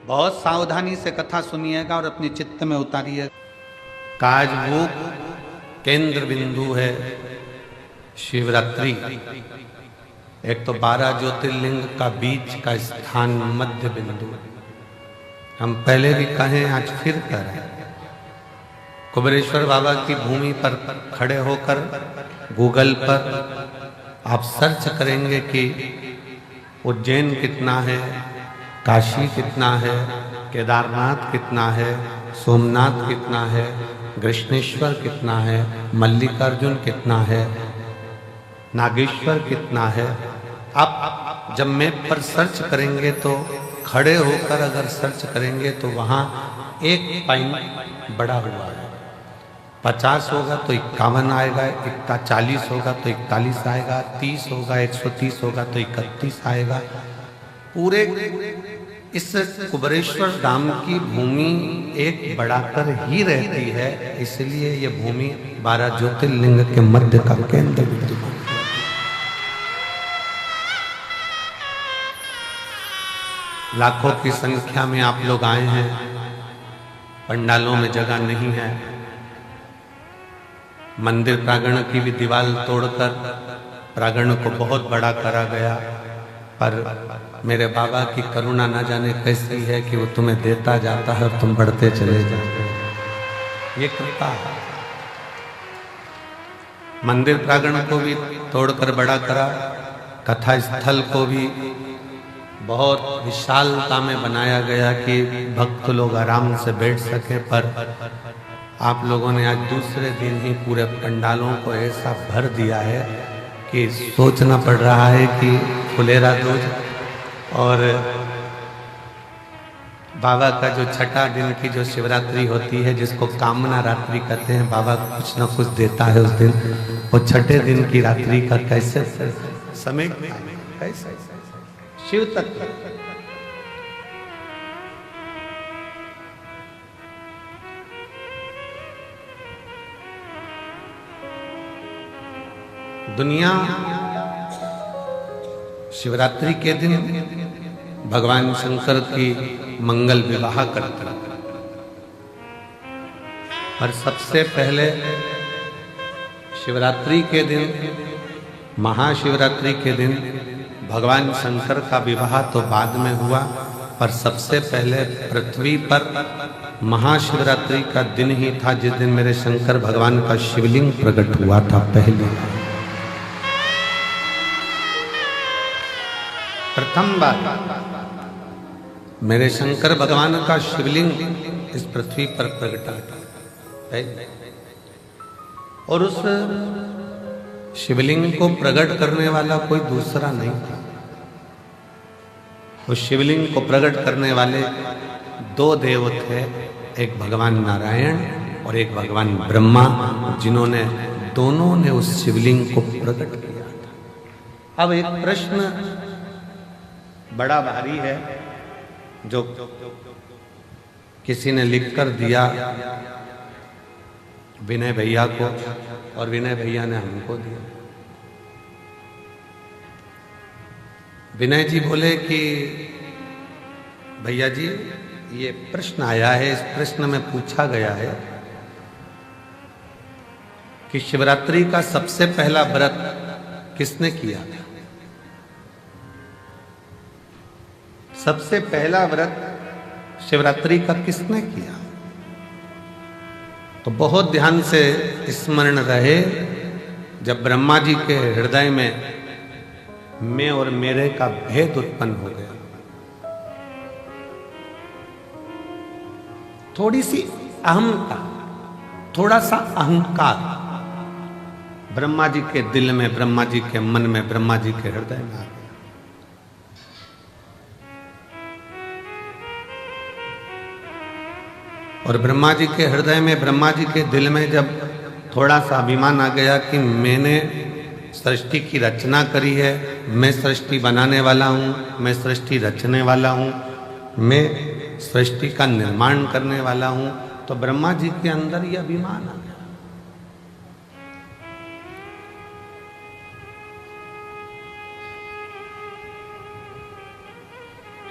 बहुत सावधानी से कथा सुनिएगा और अपने चित्त में उतारिएगा। काज वो केंद्र बिंदु है शिवरात्रि। एक तो 12 ज्योतिर्लिंग का बीच का स्थान मध्य बिंदु। हम पहले भी कहें, आज फिर करें। कुबेरेश्वर बाबा की भूमि पर खड़े होकर गूगल पर आप सर्च करेंगे कि उज्जैन कितना है, काशी कितना है, केदारनाथ कितना है, सोमनाथ कितना है, कृष्णेश्वर कितना है, मल्लिकार्जुन कितना है, नागेश्वर कितना है। आप जब मैप पर सर्च करेंगे तो खड़े होकर अगर सर्च करेंगे तो वहाँ एक पॉइंट बड़ा हुआ है। 50 होगा तो 51 आएगा, 40 होगा तो 41 आएगा, 30 होगा 130 होगा तो 31 आएगा। पूरे इस कुबेरेश्वर धाम की भूमि एक बढ़ाकर ही रहती है, इसलिए ये भूमि 12 ज्योतिर्लिंग के मध्य का केंद्र बिंदु है। लाखों की संख्या में आप लोग आए हैं, पंडालों में जगह नहीं है। मंदिर प्रांगण की भी दीवार तोड़कर प्रांगण को बहुत बड़ा करा गया, पर मेरे बाबा की करुणा न जाने कैसी है कि वो तुम्हें देता जाता है और तुम बढ़ते चले जाते हो। ये कृपा है। मंदिर प्रांगण को भी तोड़कर बड़ा करा, कथा स्थल को भी बहुत विशालता में बनाया गया कि भक्त लोग आराम से बैठ सके। पर आप लोगों ने आज दूसरे दिन ही पूरे पंडालों को ऐसा भर दिया है कि सोचना पड़ रहा है कि फुलेरा दूज और बाबा का जो छठा दिन की जो शिवरात्रि होती है, जिसको कामना रात्रि कहते हैं, बाबा कुछ न कुछ देता है उस दिन। वो छठे दिन की रात्रि का कैसे समय, कैसे शिव तत्व। दुनिया शिवरात्रि के दिन भगवान शंकर की मंगल विवाह करती है, पर सबसे पहले शिवरात्रि के दिन, महाशिवरात्रि के दिन भगवान शंकर का विवाह तो बाद में हुआ, पर सबसे पहले पृथ्वी पर महाशिवरात्रि का दिन ही था जिस दिन मेरे शंकर भगवान का शिवलिंग प्रकट हुआ था। पहली प्रथम बार मेरे शंकर भगवान का शिवलिंग इस पृथ्वी पर प्रकटा था। और उस शिवलिंग को प्रकट करने वाला कोई दूसरा नहीं था। उस शिवलिंग को प्रकट करने वाले 2 देव थे, एक भगवान नारायण और एक भगवान ब्रह्मा, जिन्होंने दोनों ने उस शिवलिंग को प्रकट किया था। अब एक प्रश्न बड़ा भारी है जो किसी ने लिखकर दिया विनय भैया को, और विनय भैया ने हमको दिया। विनय जी बोले कि भैया जी, ये प्रश्न आया है, इस प्रश्न में पूछा गया है कि शिवरात्रि का सबसे पहला व्रत किसने किया था? सबसे पहला व्रत शिवरात्रि का किसने किया? तो बहुत ध्यान से स्मरण रहे, जब ब्रह्मा जी के हृदय में मैं और मेरे का भेद उत्पन्न हो गया, थोड़ी सी अहमता, थोड़ा सा अहंकार ब्रह्मा जी के दिल में, ब्रह्मा जी के मन में, ब्रह्मा जी के हृदय में आ गया। और ब्रह्मा जी के हृदय में, ब्रह्मा जी के दिल में जब थोड़ा सा अभिमान आ गया कि मैंने सृष्टि की रचना करी है, मैं सृष्टि बनाने वाला हूँ, मैं सृष्टि रचने वाला हूँ, मैं सृष्टि का निर्माण करने वाला हूँ, तो ब्रह्मा जी के अंदर ये अभिमान आ गया।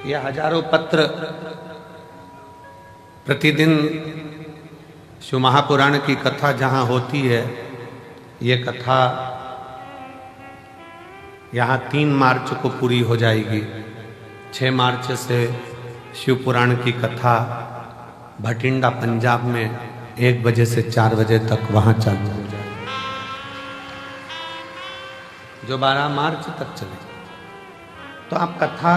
ये हजारों पत्र प्रतिदिन शिव महापुराण की कथा जहाँ होती है, ये कथा यहाँ 3 मार्च को पूरी हो जाएगी। 6 मार्च से शिव पुराण की कथा भटिंडा पंजाब में 1 बजे से 4 बजे तक वहाँ चालू हो जाएगी, जो 12 मार्च तक चलेगी। तो आप कथा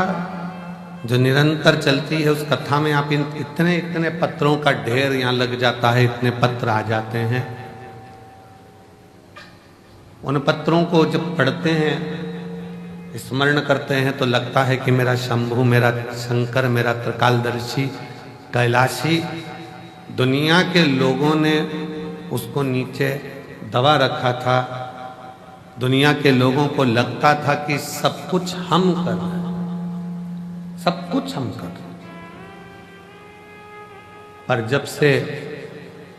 जो निरंतर चलती है, उस कथा में आप इतने इतने पत्रों का ढेर यहाँ लग जाता है, इतने पत्र आ जाते हैं। उन पत्रों को जब पढ़ते हैं, स्मरण करते हैं, तो लगता है कि मेरा शंभु, मेरा शंकर, मेरा त्रिकालदर्शी, कैलाशी, दुनिया के लोगों ने उसको नीचे दबा रखा था। दुनिया के लोगों को लगता था कि सब कुछ हम कर रहे हैं, सब कुछ हम कर रहे हैं। पर जब से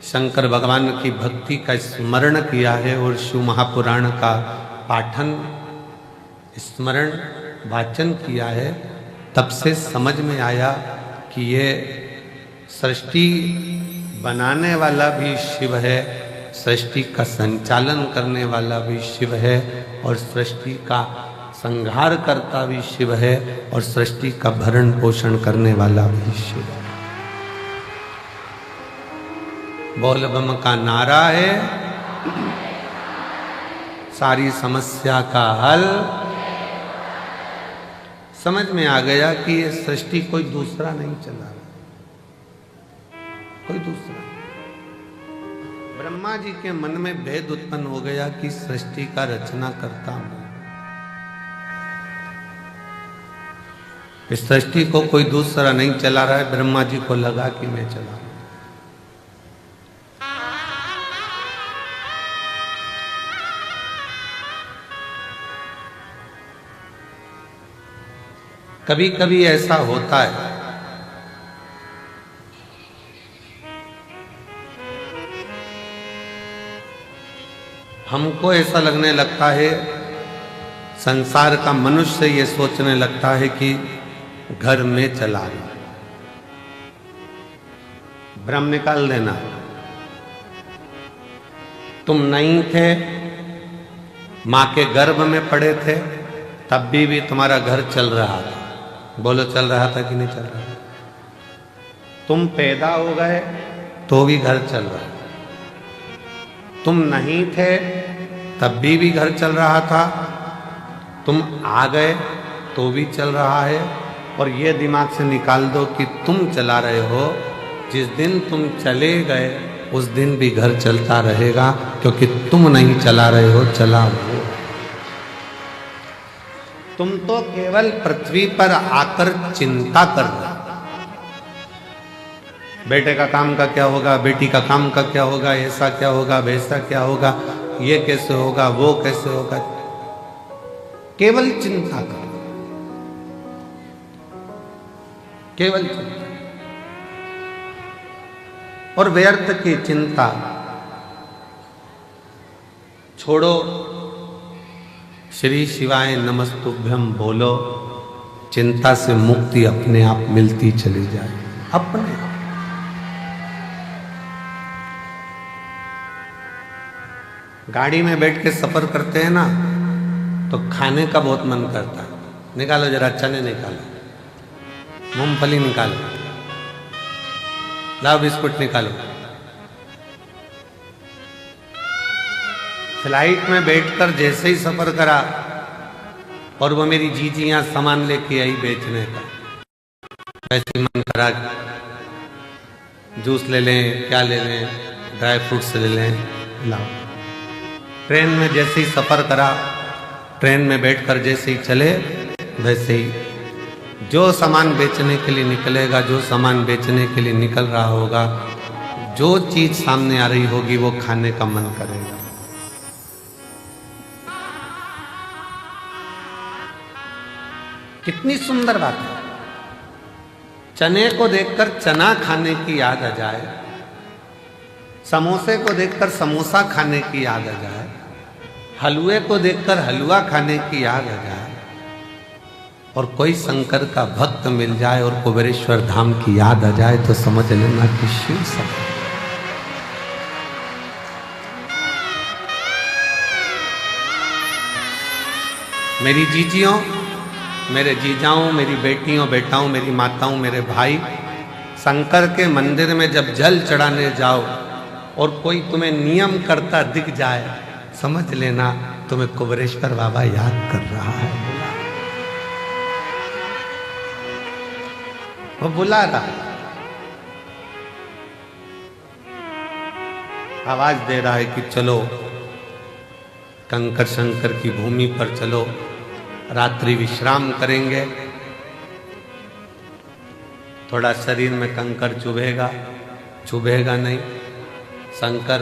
शंकर भगवान की भक्ति का स्मरण किया है और शिव महापुराण का पाठन, स्मरण, वाचन किया है, तब से समझ में आया कि ये सृष्टि बनाने वाला भी शिव है, सृष्टि का संचालन करने वाला भी शिव है, और सृष्टि का संहार करता भी शिव है, और सृष्टि का भरण पोषण करने वाला भी शिव है। बोल बम का नारा है, सारी समस्या का हल। समझ में आ गया कि ये सृष्टि कोई दूसरा नहीं चला रहा, कोई दूसरा। ब्रह्मा जी के मन में भेद उत्पन्न हो गया कि सृष्टि का रचना करता हूं, इस सृष्टि को कोई दूसरा नहीं चला रहा है। ब्रह्मा जी को लगा कि मैं चला रहा हूं। कभी कभी ऐसा होता है, हमको ऐसा लगने लगता है, संसार का मनुष्य ये सोचने लगता है कि घर में चला रहा, भ्रम निकाल देना। तुम नहीं थे, मां के गर्भ में पड़े थे, तब भी तुम्हारा घर चल रहा था। बोलो, चल रहा था कि नहीं चल रहा? तुम पैदा हो गए तो भी घर चल रहा है, तुम नहीं थे तब भी घर चल रहा था, तुम आ गए तो भी चल रहा है। और ये दिमाग से निकाल दो कि तुम चला रहे हो, जिस दिन तुम चले गए उस दिन भी घर चलता रहेगा, क्योंकि तुम नहीं चला रहे हो, चला वो। तुम तो केवल पृथ्वी पर आकर चिंता कर रहे हो, बेटे का काम का क्या होगा, बेटी का काम का क्या होगा, ऐसा क्या होगा, वैसा क्या होगा, ये कैसे होगा, वो कैसे होगा, केवल चिंता कर, केवल चिंता। और व्यर्थ की चिंता छोड़ो, श्री शिवाय नमस्तुभ्यम बोलो, चिंता से मुक्ति अपने आप मिलती चली जाए, अपने आप। गाड़ी में बैठ के सफर करते हैं ना, तो खाने का बहुत मन करता है। निकालो जरा, चने निकालो, मूंगफली निकालो, लाओ बिस्कुट निकालो। फ्लाइट में बैठकर जैसे ही सफर करा, और वो मेरी जीजियां सामान लेके आई बेचने का, वैसे मन करा जूस ले लें, क्या ले लें, ड्राई फ्रूट्स ले लें, लाओ। ट्रेन में जैसे ही सफर करा, ट्रेन में बैठकर जैसे ही चले, वैसे ही जो सामान बेचने के लिए निकलेगा, जो सामान बेचने के लिए निकल रहा होगा, जो चीज सामने आ रही होगी, वो खाने का मन करेगा। कितनी सुंदर बात है। चने को देखकर चना खाने की याद आ जाए, समोसे को देखकर समोसा खाने की याद आ जाए, हलवे को देखकर हलवा खाने की याद आ जाए, और कोई शंकर का भक्त मिल जाए और कुबेरेश्वर धाम की याद आ जाए तो समझ लेना कि शिव शंकर। मेरी जीजियों, मेरे जीजाओं, मेरी बेटियों बेटाओं, मेरी माताओं, मेरे भाई, शंकर के मंदिर में जब जल चढ़ाने जाओ और कोई तुम्हें नियम करता दिख जाए, समझ लेना तुम्हें कुबेरेश्वर बाबा याद कर रहा है। वो बुला रहा है, आवाज दे रहा है कि चलो कंकर शंकर की भूमि पर चलो, रात्रि विश्राम करेंगे। थोड़ा शरीर में कंकर चुभेगा, चुभेगा नहीं। शंकर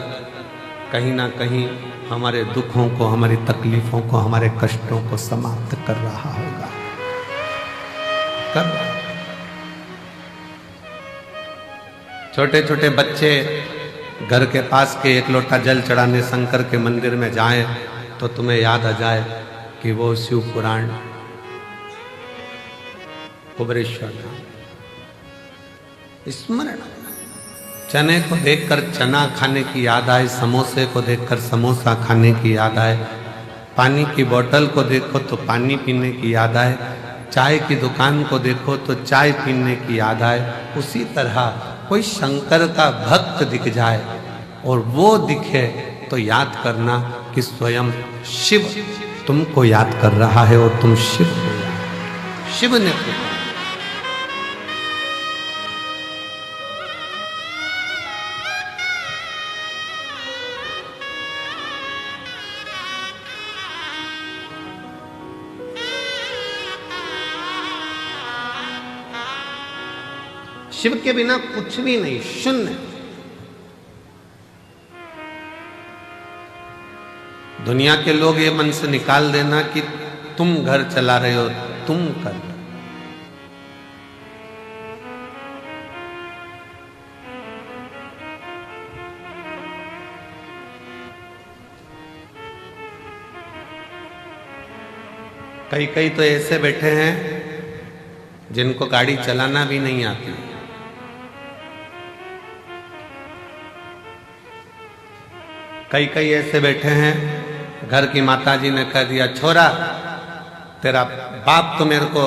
कहीं ना कहीं हमारे दुखों को, हमारी तकलीफों को, हमारे कष्टों को समाप्त कर रहा होगा। कर छोटे छोटे बच्चे घर के पास के एक लोटा जल चढ़ाने शंकर के मंदिर में जाएं तो तुम्हें याद आ जाए कि वो शिव पुराण कुबेरेश्वर धाम स्मरण। चने को देखकर चना खाने की याद आए, समोसे को देखकर समोसा खाने की याद आए, पानी की बोतल को देखो तो पानी पीने की याद आए, चाय की दुकान को देखो तो चाय पीने की याद आए। उसी तरह कोई शंकर का भक्त दिख जाए और वो दिखे तो याद करना कि स्वयं शिव तुमको याद कर रहा है और तुम शिव को याद। शिव ने पुकारा। शिव के बिना कुछ भी नहीं, शून्य। दुनिया के लोग ये मन से निकाल देना कि तुम घर चला रहे हो, तुम कर रहे हो। कई कई तो ऐसे बैठे हैं जिनको गाड़ी चलाना भी नहीं आती। कई कई ऐसे बैठे हैं, घर की माताजी ने कह दिया छोरा तेरा बाप तो मेरे को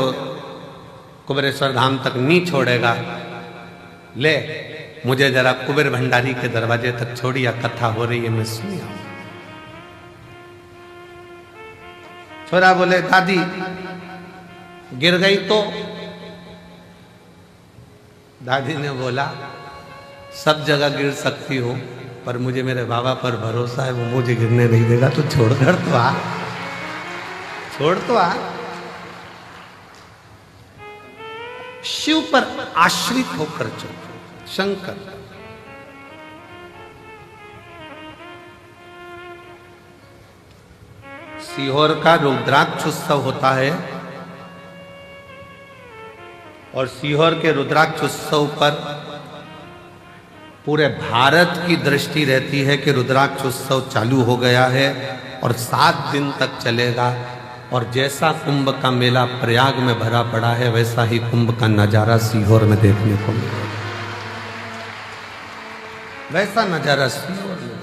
कुबेरेश्वर धाम तक नहीं छोड़ेगा, ले मुझे जरा कुबेर भंडारी के दरवाजे तक छोड़िया, कथा हो रही है मैं सुनिया। छोरा बोले दादी गिर गई तो? दादी ने बोला सब जगह गिर सकती हो पर मुझे मेरे बाबा पर भरोसा है, वो मुझे गिरने नहीं देगा, तो छोड़कर तो आ, छोड़ तो आ। शिव पर आश्रित होकर चलो। शंकर सीहोर का रुद्राक्ष उत्सव होता है और सीहोर के रुद्राक्ष उत्सव पर पूरे भारत की दृष्टि रहती है कि रुद्राक्ष उत्सव चालू हो गया है और 7 दिन तक चलेगा। और जैसा कुंभ का मेला प्रयाग में भरा पड़ा है वैसा ही कुंभ का नजारा सीहोर में देखने को मिलेगा। वैसा नजारा सीहोर में।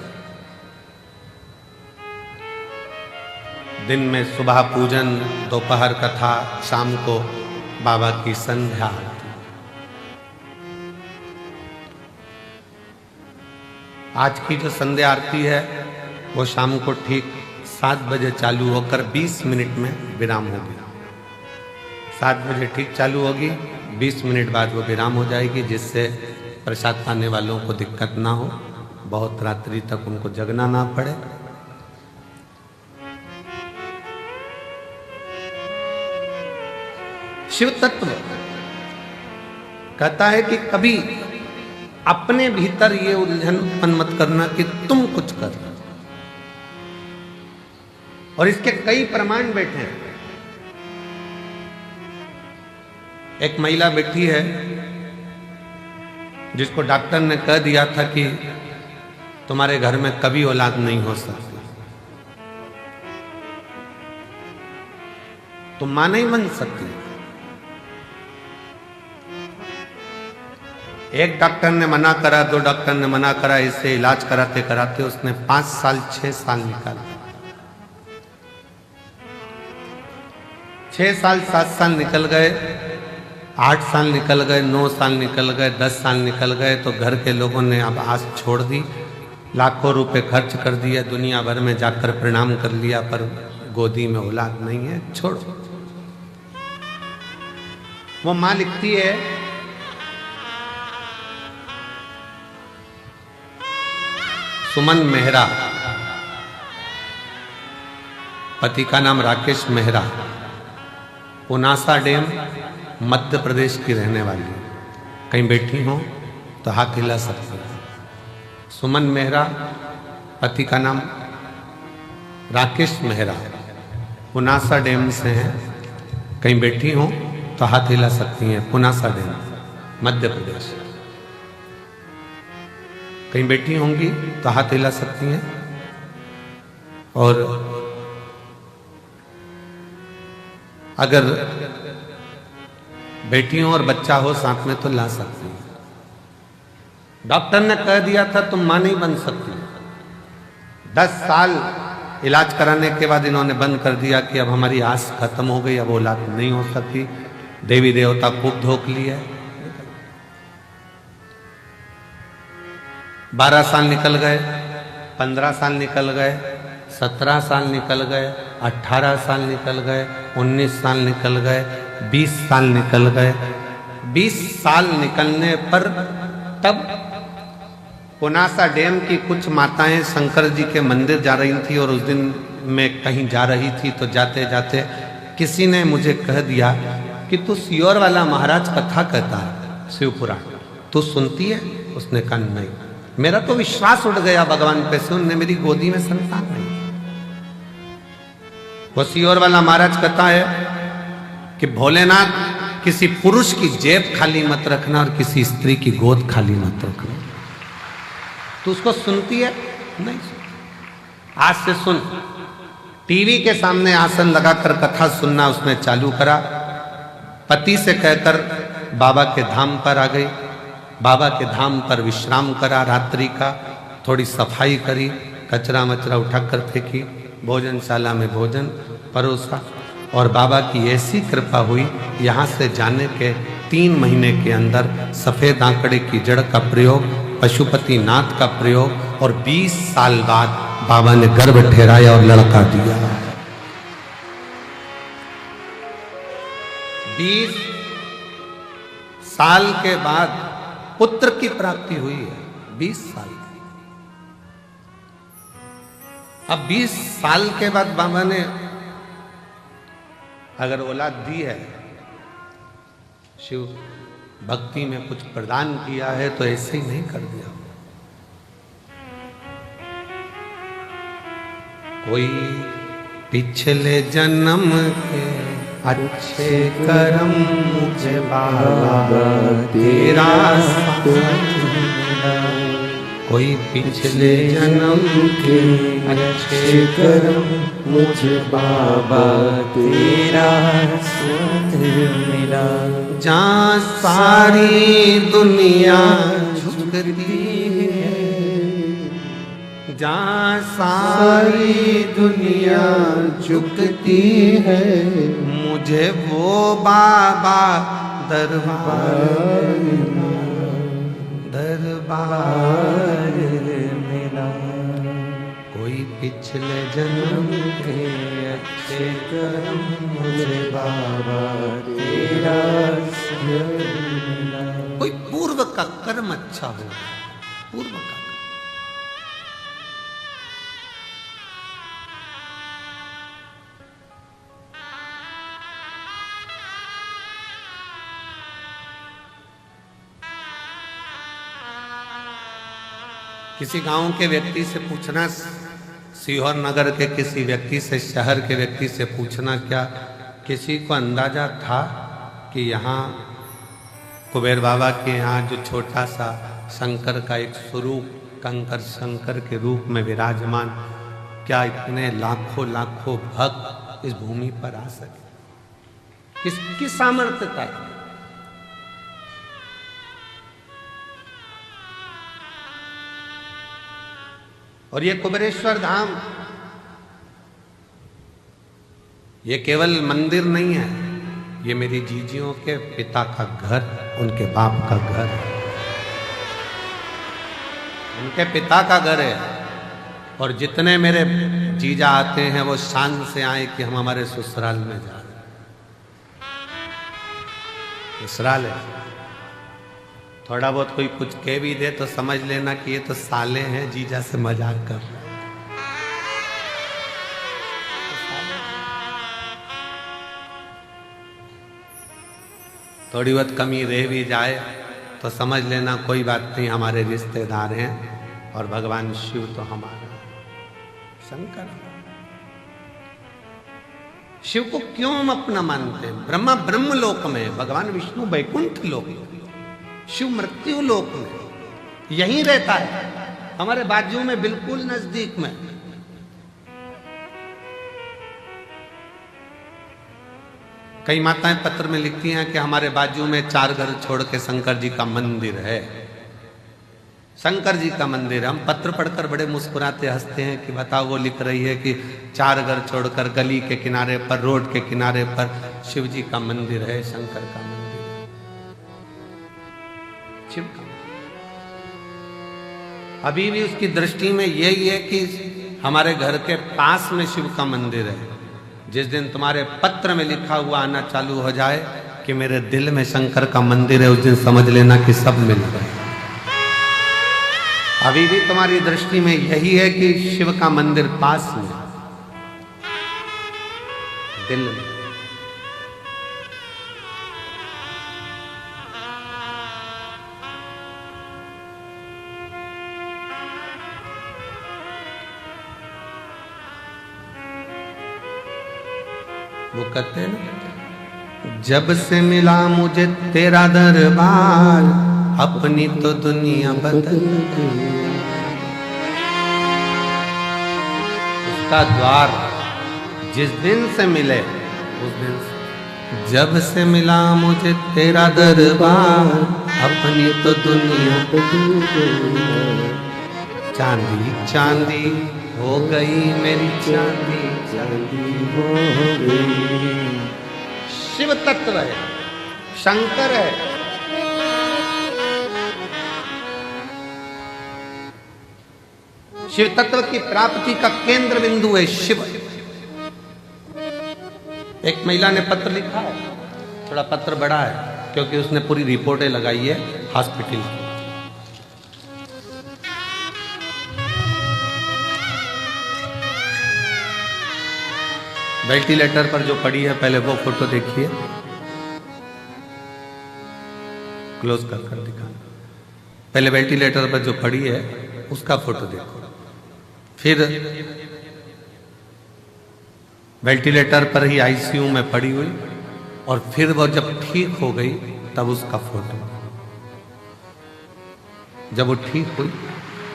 दिन में सुबह पूजन, दोपहर कथा, शाम को बाबा की संध्या। आज की जो संध्या आरती है वो शाम को ठीक 7 बजे चालू होकर 20 मिनट में विराम होगी। 7 बजे ठीक चालू होगी, 20 मिनट बाद वो विराम हो जाएगी, जिससे प्रसाद पाने वालों को दिक्कत ना हो, बहुत रात्रि तक उनको जगना ना पड़े। शिव तत्व कहता है कि कभी अपने भीतर ये उलझन उत्पन्न मत करना कि तुम कुछ कर। और इसके कई प्रमाण बैठे हैं। एक महिला बैठी है जिसको डॉक्टर ने कह दिया था कि तुम्हारे घर में कभी औलाद नहीं हो सकती, तुम मां नहीं बन सकती। एक डॉक्टर ने मना करा, 2 डॉक्टर ने मना करा, इससे इलाज कराते कराते उसने 5 साल 6 साल निकाला। 6 साल 7 साल निकल गए, 8 साल निकल गए, 9 साल निकल गए, 10 साल निकल गए, तो घर के लोगों ने अब आस छोड़ दी। लाखों रुपए खर्च कर दिया, दुनिया भर में जाकर प्रणाम कर लिया, पर गोदी में औलाद नहीं है, छोड़ो। वो मां लिखती है, सुमन मेहरा, पति का नाम राकेश मेहरा, पुनासा डैम मध्य प्रदेश की रहने वाली। कहीं बैठी हो तो हाथ हिला सकते हैं। सुमन मेहरा, पति का नाम राकेश मेहरा, पुनासा डैम से हैं। कहीं बैठी हो तो हाथ हिला सकती हैं। पुनासा डैम मध्य प्रदेश। कहीं बैठी होंगी तो हाथ हिला सकती हैं। और अगर बेटी हो और बच्चा हो साथ में तो ला सकती हैं। डॉक्टर ने कह दिया था तुम मां नहीं बन सकती। 10 साल इलाज कराने के बाद इन्होंने बंद कर दिया कि अब हमारी आस खत्म हो गई, अब औलाद नहीं हो सकती। देवी देवता खूब धोख लिया। 12 साल निकल गए, 15 साल निकल गए, 17 साल निकल गए, 18 साल निकल गए, 19 साल निकल गए, 20 साल निकल गए। 20 साल निकलने पर तब पुनासा डैम की कुछ माताएं शंकर जी के मंदिर जा रही थी और उस दिन मैं कहीं जा रही थी, तो जाते जाते किसी ने मुझे कह दिया कि तू सियोर वाला महाराज कथा कहता है, शिव पुराण, तू सुनती है? उसने कहा नहीं। मेरा तो विश्वास उठ गया भगवान पे से, उनने मेरी गोदी में संतान नहीं। वो सियोर वाला महाराज कहता है कि भोलेनाथ किसी पुरुष की जेब खाली मत रखना और किसी स्त्री की गोद खाली मत रखना। तो उसको सुनती है? नहीं। आज से सुन। टीवी के सामने आसन लगाकर कथा सुनना उसने चालू करा। पति से कहकर बाबा के धाम पर आ गई। बाबा के धाम पर विश्राम करा रात्रि का, थोड़ी सफाई करी, कचरा मचरा उठाकर फेंकी, भोजनशाला में भोजन परोसा, और बाबा की ऐसी कृपा हुई, यहाँ से जाने के 3 महीने के अंदर सफेद आंकड़े की जड़ का प्रयोग, पशुपति नाथ का प्रयोग, और 20 साल बाद बाबा ने गर्भ ठहराया और लड़का दिया। 20 साल के बाद पुत्र की प्राप्ति हुई है। 20 साल। अब 20 साल के बाद बाबा ने अगर औलाद दी है, शिव भक्ति में कुछ प्रदान किया है, तो ऐसे ही नहीं कर दिया। कोई पिछले जन्म के अच्छे कर्म मुझे बाबा तेरा साथ मिला। कोई पिछले जन्म के अच्छे कर्म मुझे बाबा तेरा साथ मिला। जहाँ सारी दुनिया झुकती है, जहाँ सारी दुनिया झुकती है, मुझे वो बाबा दरबार मिला। कोई पिछले जन्म के अच्छे कर्म मुझे बाबा तेरा मिला। कोई पूर्व का कर्म अच्छा हो, पूर्व का। किसी गांव के व्यक्ति से पूछना, सीहोर नगर के किसी व्यक्ति से, शहर के व्यक्ति से पूछना, क्या किसी को अंदाजा था कि यहाँ कुबेर बाबा के यहाँ जो छोटा सा शंकर का एक स्वरूप, कंकर शंकर के रूप में विराजमान, क्या इतने लाखों लाखों भक्त इस भूमि पर आ सके? किसकी सामर्थ्यता है? और ये कुबेरेश्वर धाम ये केवल मंदिर नहीं है, ये मेरी जीजियों के पिता का घर, उनके बाप का घर, उनके पिता का घर है। और जितने मेरे जीजा आते हैं वो शान से आए कि हम हमारे ससुराल में जा रहे हैं। ससुराल है, थोड़ा बहुत कोई कुछ कह भी दे तो समझ लेना कि ये तो साले हैं, जीजा से मजाक कर रहे हैं। थोड़ी बहुत कमी रह भी जाए तो समझ लेना कोई बात नहीं, हमारे रिश्तेदार हैं। और भगवान शिव तो हमारा शंकर। शिव को क्यों हम अपना मानते हैं? ब्रह्मा ब्रह्म लोक में, भगवान विष्णु वैकुंठ लोक में, शिव मृत्यु लोक में, यहीं रहता है, हमारे बाजू में, बिल्कुल नजदीक में। कई माताएं पत्र में लिखती हैं कि हमारे बाजू में 4 घर छोड़ के शंकर जी का मंदिर है। शंकर जी का मंदिर। हम पत्र पढ़कर बड़े मुस्कुराते हंसते हैं कि बताओ, वो लिख रही है कि 4 घर छोड़कर गली के किनारे पर, रोड के किनारे पर शिव जी का मंदिर है, शंकर का मंदिर है, शिव का। अभी भी उसकी दृष्टि में यही है कि हमारे घर के पास में शिव का मंदिर है। जिस दिन तुम्हारे पत्र में लिखा हुआ आना चालू हो जाए कि मेरे दिल में शंकर का मंदिर है, उस दिन समझ लेना कि सब मिल गए। अभी भी तुम्हारी दृष्टि में यही है कि शिव का मंदिर पास में, दिल में। वो कहते हैं ना, जब से मिला मुझे तेरा दरबार, अपनी तो दुनिया बदल गई। उसका द्वार जिस दिन से मिले, उस दिन से, जब से मिला मुझे तेरा दरबार, अपनी तो दुनिया बदल गई। चांदी चांदी हो गई मेरी चांदी, चांदी हो गई। शिव तत्व है, शंकर है। शिव तत्व की प्राप्ति का केंद्र बिंदु है शिव। एक महिला ने पत्र लिखा है, थोड़ा पत्र बड़ा है क्योंकि उसने पूरी रिपोर्टें लगाई है हॉस्पिटल की। वेंटिलेटर पर जो पड़ी है, पहले वो फोटो देखिए, क्लोज कर दिखाना। पहले वेंटिलेटर पर जो पड़ी है उसका फोटो देखो, फिर वेंटिलेटर पर ही आईसीयू में पड़ी हुई, और फिर वो जब ठीक हो गई तब उसका फोटो, जब वो ठीक हुई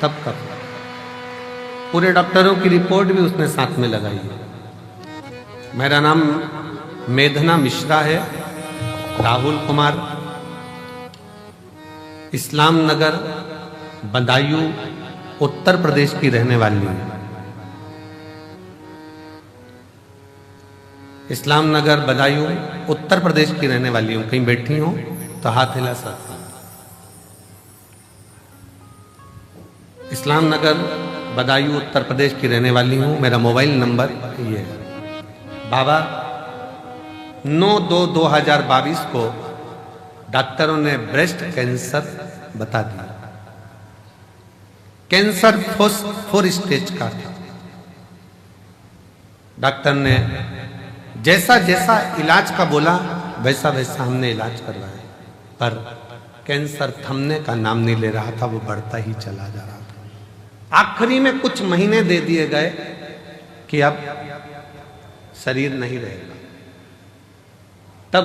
तब का फोटो। पूरे डॉक्टरों की रिपोर्ट भी उसने साथ में लगाई है। मेरा नाम मेघना मिश्रा है, राहुल कुमार, इस्लाम नगर बदायूं उत्तर प्रदेश की रहने वाली हूं। इस्लाम नगर बदायूं उत्तर प्रदेश की रहने वाली हूं। कहीं बैठी हूं तो हाथ हिला सकती। इस्लाम नगर बदायूं उत्तर प्रदेश की रहने वाली हूं। मेरा मोबाइल नंबर ये है। बाबा 9/2/2022 को डॉक्टरों ने ब्रेस्ट कैंसर बता दिया। कैंसर 4 स्टेज का था। डॉक्टर ने जैसा जैसा इलाज का बोला वैसा वैसा हमने इलाज करवाया, पर कैंसर थमने का नाम नहीं ले रहा था, वो बढ़ता ही चला जा रहा था। आखिरी में कुछ महीने दे दिए गए कि अब शरीर नहीं रहेगा। तब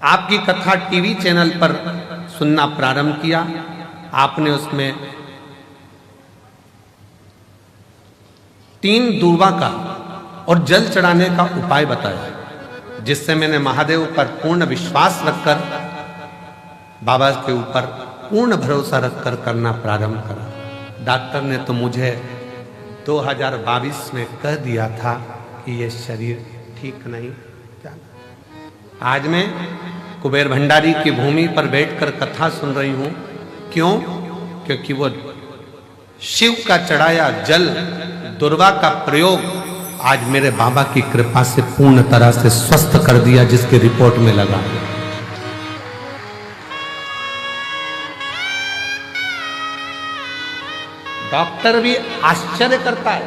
आपकी कथा टीवी चैनल पर सुनना प्रारंभ किया। आपने उसमें 3 दूर्वा का और जल चढ़ाने का उपाय बताया, जिससे मैंने महादेव पर पूर्ण विश्वास रखकर, बाबा के ऊपर पूर्ण भरोसा रखकर करना प्रारंभ करा। डॉक्टर ने तो मुझे 2022 में कह दिया था कि ये शरीर ठीक नहीं जाना। आज मैं कुबेर भंडारी की भूमि पर बैठकर कथा सुन रही हूं। क्यों? क्योंकि वो शिव का चढ़ाया जल, दुर्वा का प्रयोग आज मेरे बाबा की कृपा से पूर्ण तरह से स्वस्थ कर दिया, जिसकी रिपोर्ट में लगा। डॉक्टर भी आश्चर्य करता है।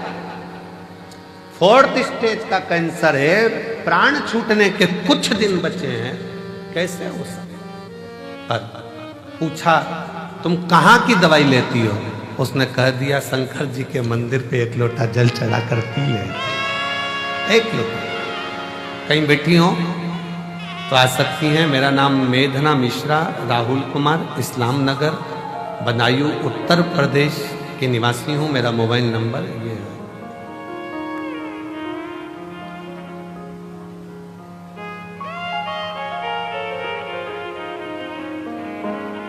4th स्टेज का कैंसर है, प्राण छूटने के कुछ दिन बचे हैं, कैसे हो सकता? पर पूछा तुम कहां की दवाई लेती हो? उसने कह दिया शंकर जी के मंदिर पे 1 लोटा जल चढ़ाकर पी ले। 1 लोटा। कहीं बैठी हो तो आ सकती हैं। मेरा नाम मेधना मिश्रा, राहुल कुमार, इस्लाम नगर, बदायूं, उत्तर प्रदेश के निवासी हूं। मेरा मोबाइल नंबर ये है।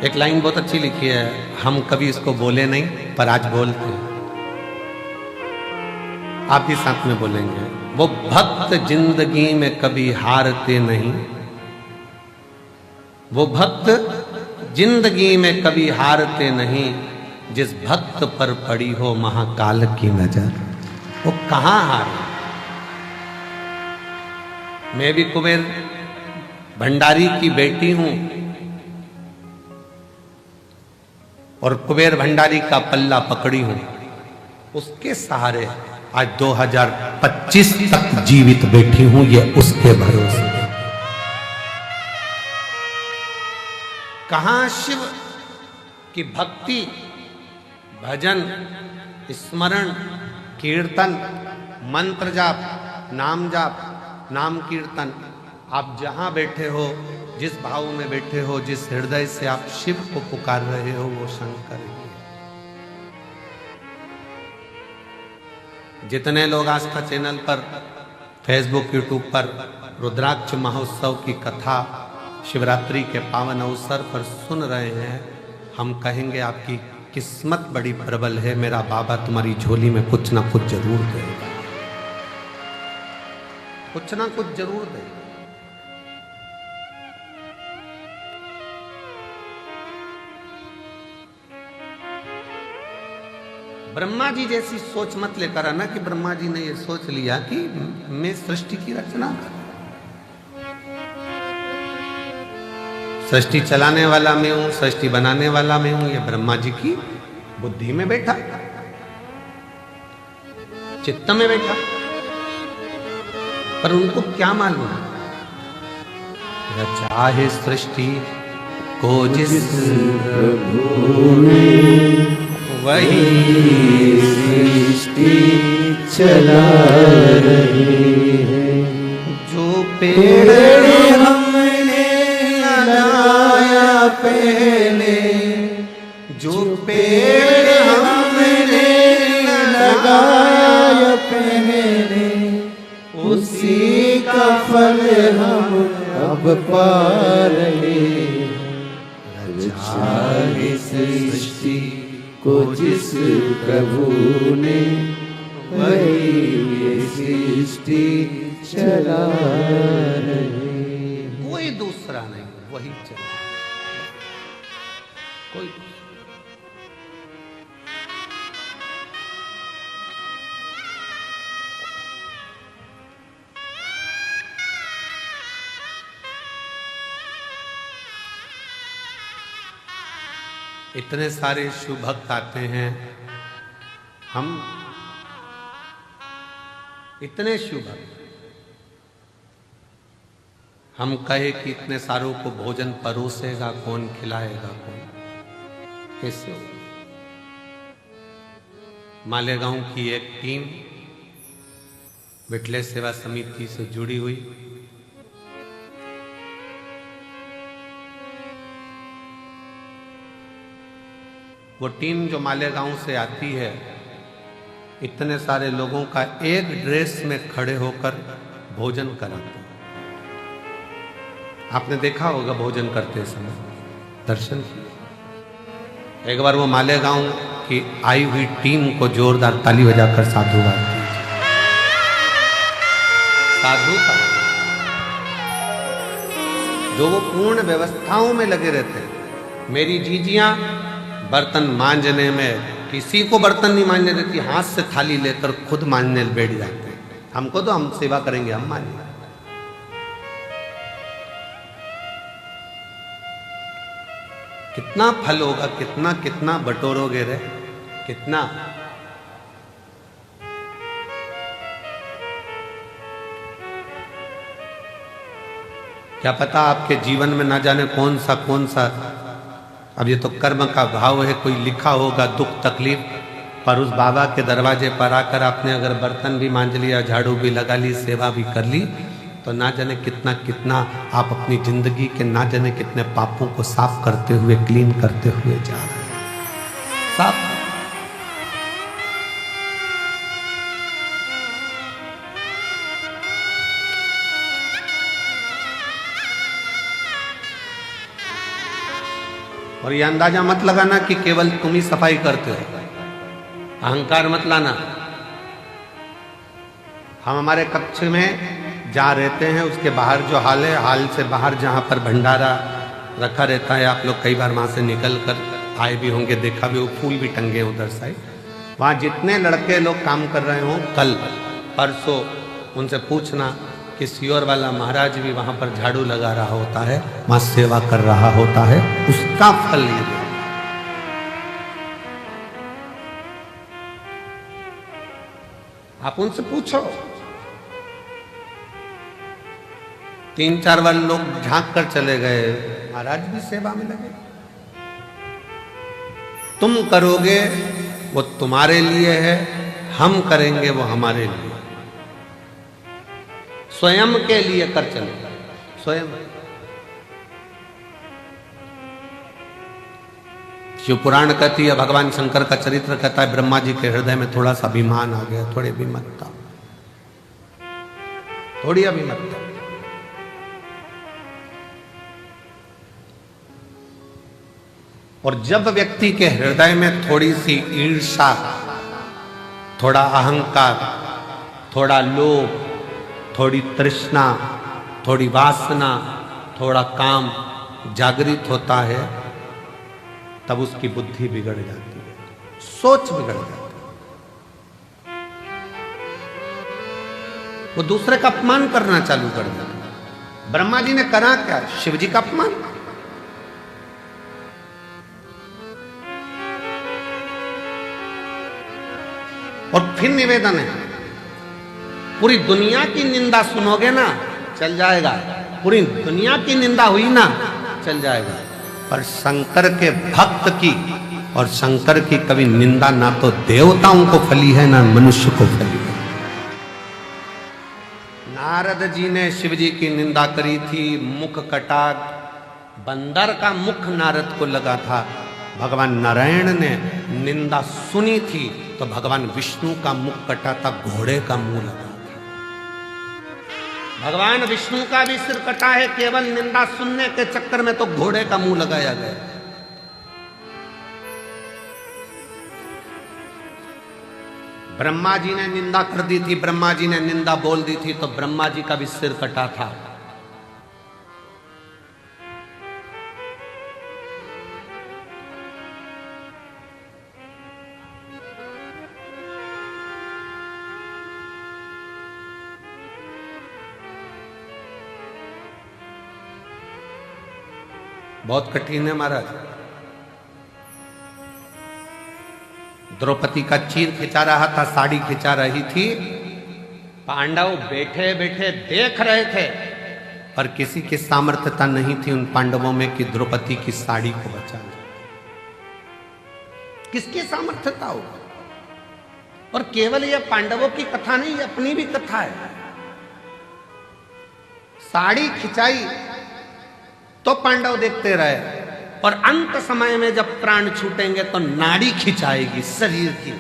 एक लाइन बहुत अच्छी लिखी है, हम कभी इसको बोले नहीं पर आज बोलते हैं। आप भी साथ में बोलेंगे। वो भक्त जिंदगी में कभी हारते नहीं, वो भक्त जिंदगी में कभी हारते नहीं, जिस भक्त पर पड़ी हो महाकाल की नजर, वो कहां हारे। मैं भी कुबेर भंडारी की बेटी हूं और कुबेर भंडारी का पल्ला पकड़ी हूं। उसके सहारे आज 2025 तक जीवित बैठी हूं, ये उसके भरोसे। कहां शिव की भक्ति, भजन, स्मरण, कीर्तन, मंत्र जाप, नाम जाप, नाम कीर्तन। आप जहां बैठे हो, जिस भाव में बैठे हो, जिस हृदय से आप शिव को पुकार रहे हो, वो शंकर ही है। जितने लोग आस्था चैनल पर, फेसबुक, यूट्यूब पर रुद्राक्ष महोत्सव की कथा शिवरात्रि के पावन अवसर पर सुन रहे हैं, हम कहेंगे आपकी किस्मत बड़ी प्रबल है। मेरा बाबा तुम्हारी झोली में कुछ ना कुछ जरूर देगा, कुछ ना कुछ जरूर देगा। ब्रह्मा जी जैसी सोच मत लेकर आना कि ब्रह्मा जी ने ये सोच लिया कि मैं सृष्टि की रचना कर, सृष्टि चलाने वाला मैं हूं, सृष्टि बनाने वाला मैं हूं। ये ब्रह्मा जी की बुद्धि में बैठा, चित्त में बैठा, पर उनको क्या मालूम रचा है सृष्टि को जिस प्रभु ने, वही सृष्टि चला रही है। जो पेड़ हमने लगाया पहले, जो पेड़ हमने लगाया पहले, उसी का फल हम अब पा रहे हैं। रचा है सृष्टि को जिस प्रभु ने, वही सृष्टि चला रहे। कोई दूसरा नहीं, वही चला, कोई। इतने सारे शिव भक्त आते हैं, हम इतने शिव भक्त, हम कहे कि इतने सारों को भोजन परोसेगा कौन, खिलाएगा कौन, कैसे हो? मालेगांव की एक टीम बिटले सेवा समिति से जुड़ी हुई, वो टीम जो मालेगांव से आती है, इतने सारे लोगों का एक ड्रेस में खड़े होकर भोजन कराते हैं। आपने देखा होगा भोजन करते समय, दर्शन किए। एक बार वो मालेगांव की आई हुई टीम को जोरदार ताली बजाकर साधुवाद दीजिए। साधुता जो वो पूर्ण व्यवस्थाओं में लगे रहते हैं। मेरी जीजियां बर्तन मांजने में किसी को बर्तन नहीं मांजने देती, हाथ से थाली लेकर खुद मांजने बैठ जाते हैं। हमको तो हम सेवा करेंगे, हम मांजेंगे। कितना फल होगा, कितना कितना बटोरोगे रे, कितना। क्या पता आपके जीवन में ना जाने कौन सा, अब ये तो कर्म का भाव है, कोई लिखा होगा दुख तकलीफ, पर उस बाबा के दरवाजे पर आकर आपने अगर बर्तन भी मांज लिया, झाड़ू भी लगा ली, सेवा भी कर ली, तो ना जाने कितना कितना आप अपनी जिंदगी के ना जाने कितने पापों को साफ करते हुए, क्लीन करते हुए जा रहे हैं। साफ। और ये अंदाजा मत लगाना कि केवल तुम ही सफाई करते हो, अहंकार मत लाना। हम हमारे कक्ष में जहाँ रहते हैं उसके बाहर जो हाल है, हाल से बाहर जहाँ पर भंडारा रखा रहता है, आप लोग कई बार वहाँ से निकल कर आए भी होंगे, देखा भी हो, फूल भी टंगे उधर साइड। वहाँ जितने लड़के लोग काम कर रहे हों, कल परसों उनसे पूछना कि सियोर वाला महाराज भी वहाँ पर झाड़ू लगा रहा होता है, वहाँ सेवा कर रहा होता है, उसका फल ये दे। आप उनसे पूछो। 3-4 बार लोग झांक कर चले गए, महाराज भी सेवा में लगे। तुम करोगे वो तुम्हारे लिए है, हम करेंगे वो हमारे लिए। स्वयं के लिए कर चले, स्वयं। शिव पुराण कहती है, भगवान शंकर का चरित्र कहता है, ब्रह्मा जी के हृदय में थोड़ा सा अभिमान आ गया, थोड़ी अभिमतता, थोड़ी अभिमतता। और जब व्यक्ति के हृदय में थोड़ी सी ईर्ष्या, थोड़ा अहंकार, थोड़ा लोभ, थोड़ी तृष्णा, थोड़ी वासना, थोड़ा काम जागृत होता है, तब उसकी बुद्धि बिगड़ जाती है, सोच बिगड़ जाती है, वो दूसरे का अपमान करना चालू कर देता है। ब्रह्मा जी ने करा क्या? शिव जी का अपमान। और फिर निवेदन है, पूरी दुनिया की निंदा सुनोगे ना, चल जाएगा, पूरी दुनिया की निंदा हुई ना, चल जाएगा, पर शंकर के भक्त की और शंकर की कभी निंदा ना तो देवताओं को फली है, ना मनुष्य को फली है। नारद जी ने शिव जी की निंदा करी थी, मुख कटा, बंदर का मुख नारद को लगा था। भगवान नारायण ने निंदा सुनी थी तो भगवान विष्णु का मुख कटा था, घोड़े का मुंह लगा था। भगवान विष्णु का भी सिर कटा है, केवल निंदा सुनने के चक्कर में तो घोड़े का मुंह लगाया गया। ब्रह्मा जी ने निंदा कर दी थी, ब्रह्मा जी ने निंदा बोल दी थी तो ब्रह्मा जी का भी सिर कटा था। बहुत कठिन है महाराज। द्रौपदी का चीर खिंचा रहा था, साड़ी खिंचा रही थी, पांडव बैठे बैठे देख रहे थे, पर किसी की सामर्थ्यता नहीं थी उन पांडवों में कि द्रौपदी की साड़ी को बचा ले। किसकी सामर्थ्यता होगी? और केवल यह पांडवों की कथा नहीं, ये अपनी भी कथा है। साड़ी खिंचाई तो पांडव देखते रहे, और अंत समय में जब प्राण छूटेंगे तो नाड़ी खिंचाएगी शरीर की।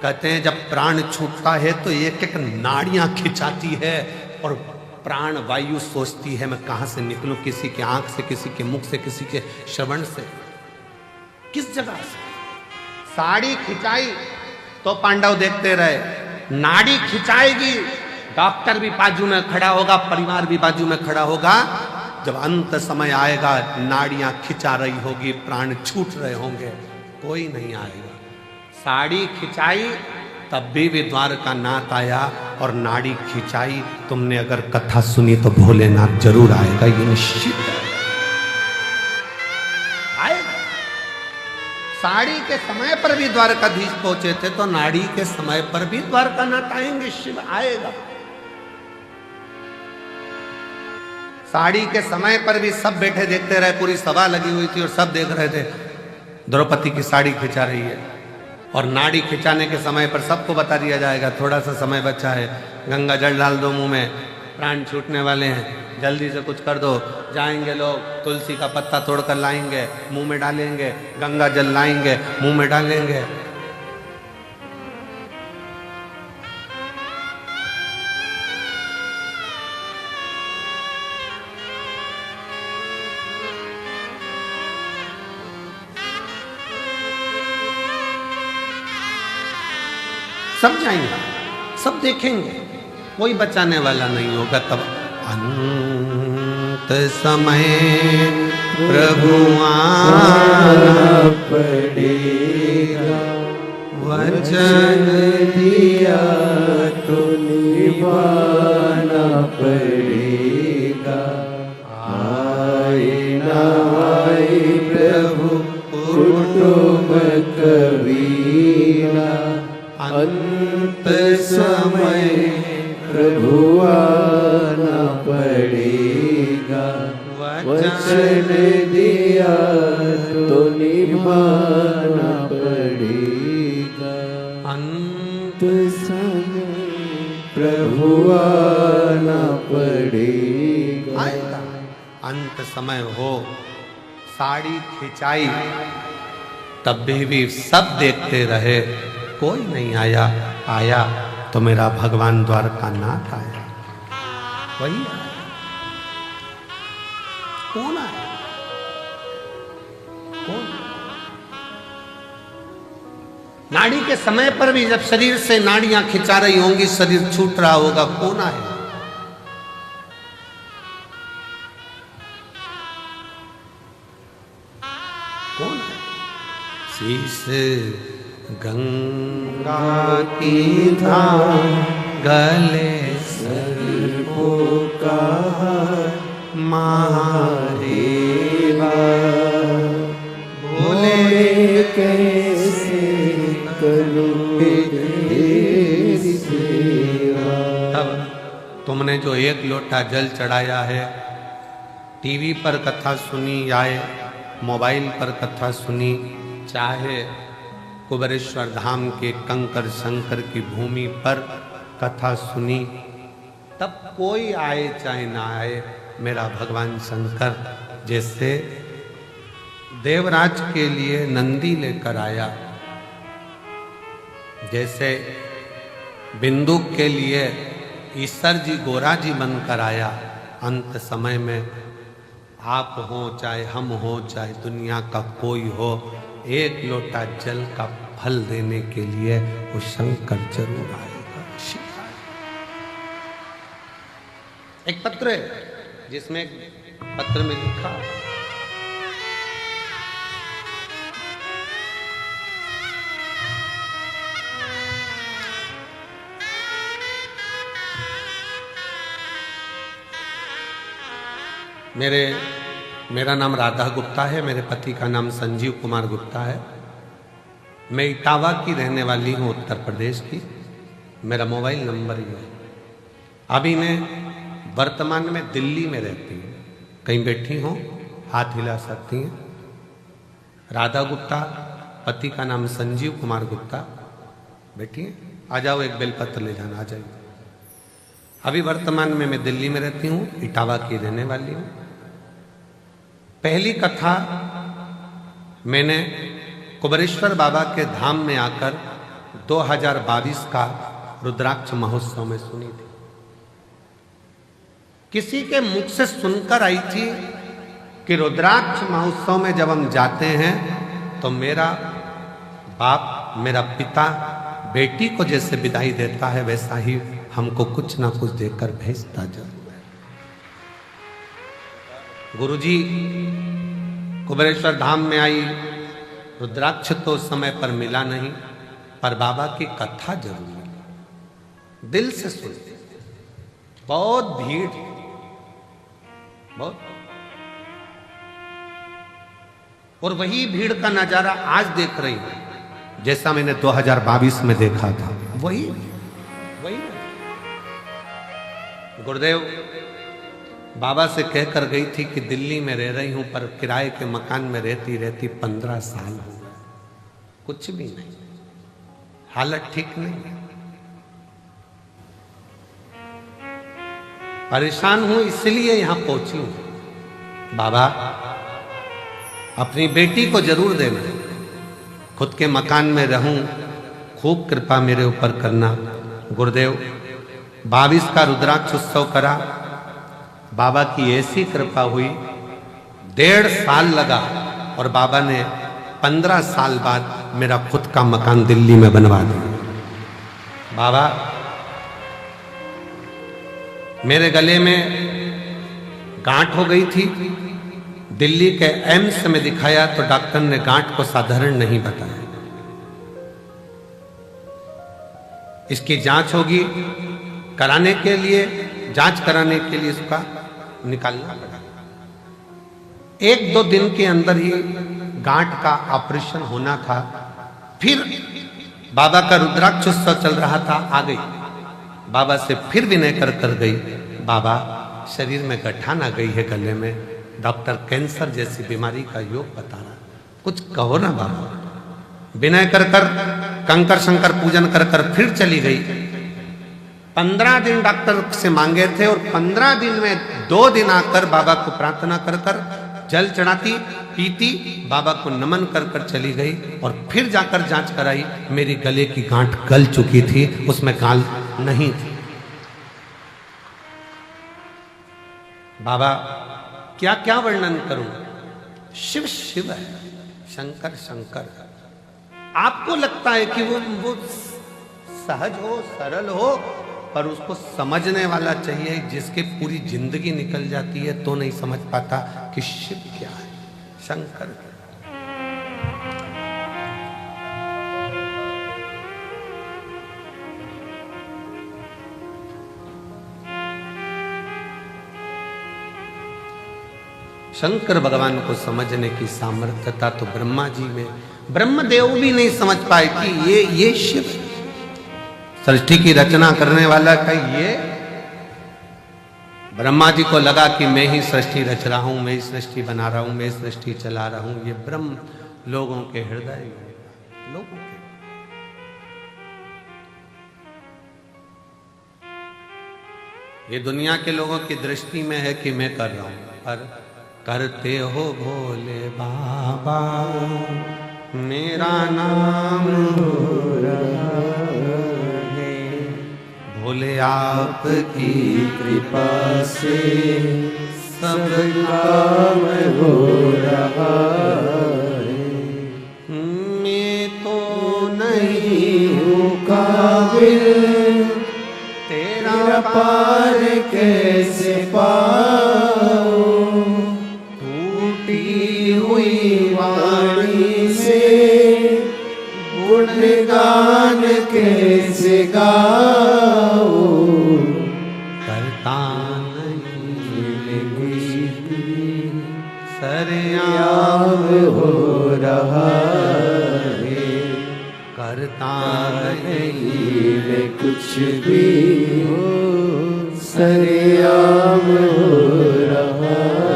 कहते हैं जब प्राण छूटता है तो एक एक नाड़ियां खिंचाती है, और प्राण वायु सोचती है मैं कहां से निकलूं, किसी की आंख से, किसी के मुख से, किसी के श्रवण से, किस जगह से। साड़ी खिंचाई तो पांडव देखते रहे, नाड़ी खिंचाएगी, डॉक्टर भी बाजू में खड़ा होगा, परिवार भी बाजू में खड़ा होगा। जब अंत समय आएगा, नाड़ियां खिंचा रही होगी, प्राण छूट रहे होंगे, कोई नहीं आएगा। साड़ी खिंचाई तब भी द्वारकानाथ आया, और नाड़ी खिंचाई, तुमने अगर कथा सुनी तो भोलेनाथ जरूर आएगा, ये निश्चित है, आएगा। साड़ी के समय पर भी द्वारकाधीश पहुंचे थे, तो नाड़ी के समय पर भी द्वारकानाथ आएंगे, शिव आएगा। साड़ी के समय पर भी सब बैठे देखते रहे, पूरी सभा लगी हुई थी और सब देख रहे थे द्रौपदी की साड़ी खिंचा रही है। और नाड़ी खिंचाने के समय पर सबको बता दिया जाएगा, थोड़ा सा समय बचा है, गंगा जल डाल दो मुंह में, प्राण छूटने वाले हैं, जल्दी से कुछ कर दो। जाएंगे लोग, तुलसी का पत्ता तोड़कर लाएंगे, मुंह में डालेंगे, गंगा जल लाएंगे, मुंह में डालेंगे। सब जाएंगे, सब देखेंगे, कोई बचाने वाला नहीं होगा। तब अंत समय प्रभु आना पड़ेगा, वचन दिया तो निभाना पड़ेगा। आए ना आए प्रभु कुटुंब कबीरा, अंत समय प्रभु आना पड़ेगा, वचन दिया तो निभाना पड़ेगा। अंत समय प्रभु आना पड़ेगा। अंत समय हो, साड़ी खिंचाई तब भी सब देखते रहे, कोई नहीं आया। आया तो मेरा भगवान द्वारकानाथ आया, वही आया। कौन आया? कौन? नाड़ी के समय पर भी जब शरीर से नाड़ियां खिंचा रही होंगी, शरीर छूट रहा होगा, कौन आया? कौन? शीश गंगा की धार, गले सर्पों का महादेवा, भोले कैसे करूं तेरी सेवा। तब तुमने जो एक लोटा जल चढ़ाया है, टीवी पर कथा सुनी या मोबाइल पर कथा सुनी, चाहे कुबेरेश्वर धाम के कंकर शंकर की भूमि पर कथा सुनी, तब कोई आए चाहे ना आए, मेरा भगवान शंकर जैसे देवराज के लिए नंदी लेकर आया, जैसे बिंदु के लिए ईश्वर जी गोरा जी बनकर आया, अंत समय में आप हो चाहे हम हो चाहे दुनिया का कोई हो, एक लोटा जल का फल देने के लिए वो शंकर जरूर आएगा। एक पत्र है जिसमें पत्र में लिखा, मेरा नाम राधा गुप्ता है, मेरे पति का नाम संजीव कुमार गुप्ता है। मैं इटावा की रहने वाली हूँ, उत्तर प्रदेश की। मेरा मोबाइल नंबर ये है। अभी मैं वर्तमान में दिल्ली में रहती हूँ, कहीं बैठी हूँ, हाथ हिला सकती हैं। राधा गुप्ता, पति का नाम संजीव कुमार गुप्ता। बैठिए, आ जाओ, एक बेलपत्र ले जाना, आ जाइए। अभी वर्तमान में मैं दिल्ली में रहती हूँ, इटावा की रहने वाली हूँ। पहली कथा मैंने कुबेरेश्वर बाबा के धाम में आकर 2022 का रुद्राक्ष महोत्सव में सुनी थी। किसी के मुख से सुनकर आई थी कि रुद्राक्ष महोत्सव में जब हम जाते हैं तो मेरा बाप मेरा पिता बेटी को जैसे विदाई देता है वैसा ही हमको कुछ ना कुछ देकर भेजता जरूर है। गुरुजी कुबेरेश्वर धाम में आई, रुद्राक्ष तो उस समय पर मिला नहीं, पर बाबा की कथा जरूर मिली। दिल से सुन, बहुत भीड़, बहुत, और वही भीड़ का नजारा आज देख रही हूं जैसा मैंने 2022 में देखा था। वही वही गुरुदेव बाबा से कहकर गई थी कि दिल्ली में रह रही हूं, पर किराए के मकान में रहती रहती 15 साल हो गए, कुछ भी नहीं, हालत ठीक नहीं, परेशान हूं, इसलिए यहां पहुंची हूं। बाबा अपनी बेटी को जरूर देना, खुद के मकान में रहूं, खूब कृपा मेरे ऊपर करना। गुरुदेव 22 का रुद्राक्ष उत्सव करा, बाबा की ऐसी कृपा हुई, 1.5 साल लगा और बाबा ने 15 साल बाद मेरा खुद का मकान दिल्ली में बनवा दिया। बाबा मेरे गले में गांठ हो गई थी, दिल्ली के एम्स में दिखाया तो डॉक्टर ने गांठ को साधारण नहीं बताया, इसकी जांच होगी, कराने के लिए, जांच कराने के लिए इसका निकालना पड़ा। 1-2 दिन के अंदर ही गांठ का ऑपरेशन होना था। फिर बाबा का रुद्राक्ष उत्सव चल रहा था, आ गई बाबा से, फिर विनय कर गई, बाबा शरीर में गठान आ गई है गले में, डॉक्टर कैंसर जैसी बीमारी का योग बता रहा, कुछ कहो ना बाबा। विनय कर कंकर शंकर पूजन कर फिर चली गई। 15 दिन डॉक्टर से मांगे थे और 15 दिन में 2 दिन आकर बाबा को प्रार्थना कर जल चढ़ाती, पीती, बाबा को नमन कर चली गई और फिर जाकर जांच कराई, मेरी गले की गांठ गल चुकी थी, उसमें गाल नहीं थी। बाबा क्या क्या वर्णन करूं, शिव शिव है, शंकर शंकर। आपको लगता है कि वो सहज हो, सरल हो, पर उसको समझने वाला चाहिए, जिसके पूरी जिंदगी निकल जाती है तो नहीं समझ पाता कि शिव क्या है, शंकर क्या। शंकर भगवान को समझने की सामर्थ्यता तो ब्रह्मा जी में, ब्रह्मदेव भी नहीं समझ पाए कि ये शिव, सृष्टि की रचना करने वाला का ये। ब्रह्मा जी को लगा कि मैं ही सृष्टि रच रहा हूं, मैं ही सृष्टि बना रहा हूं, मैं सृष्टि चला रहा हूं। ये ब्रह्म लोगों के हृदय, लोगों के, ये दुनिया के लोगों की दृष्टि में है कि मैं कर रहा हूं, पर करते हो भोले बाबा, मेरा नाम हो रहा है, भोले आपकी कृपा से सब काम हो रहा है। मैं तो नहीं हूँ काबिल, तेरा पार कैसे पाऊं, टूटी हुई वाणी से गुणगान कैसे गाऊं, करता नहीं सरेआम हो रहा है, करता नहीं मैं कुछ भी, सरेआम हो रहा है।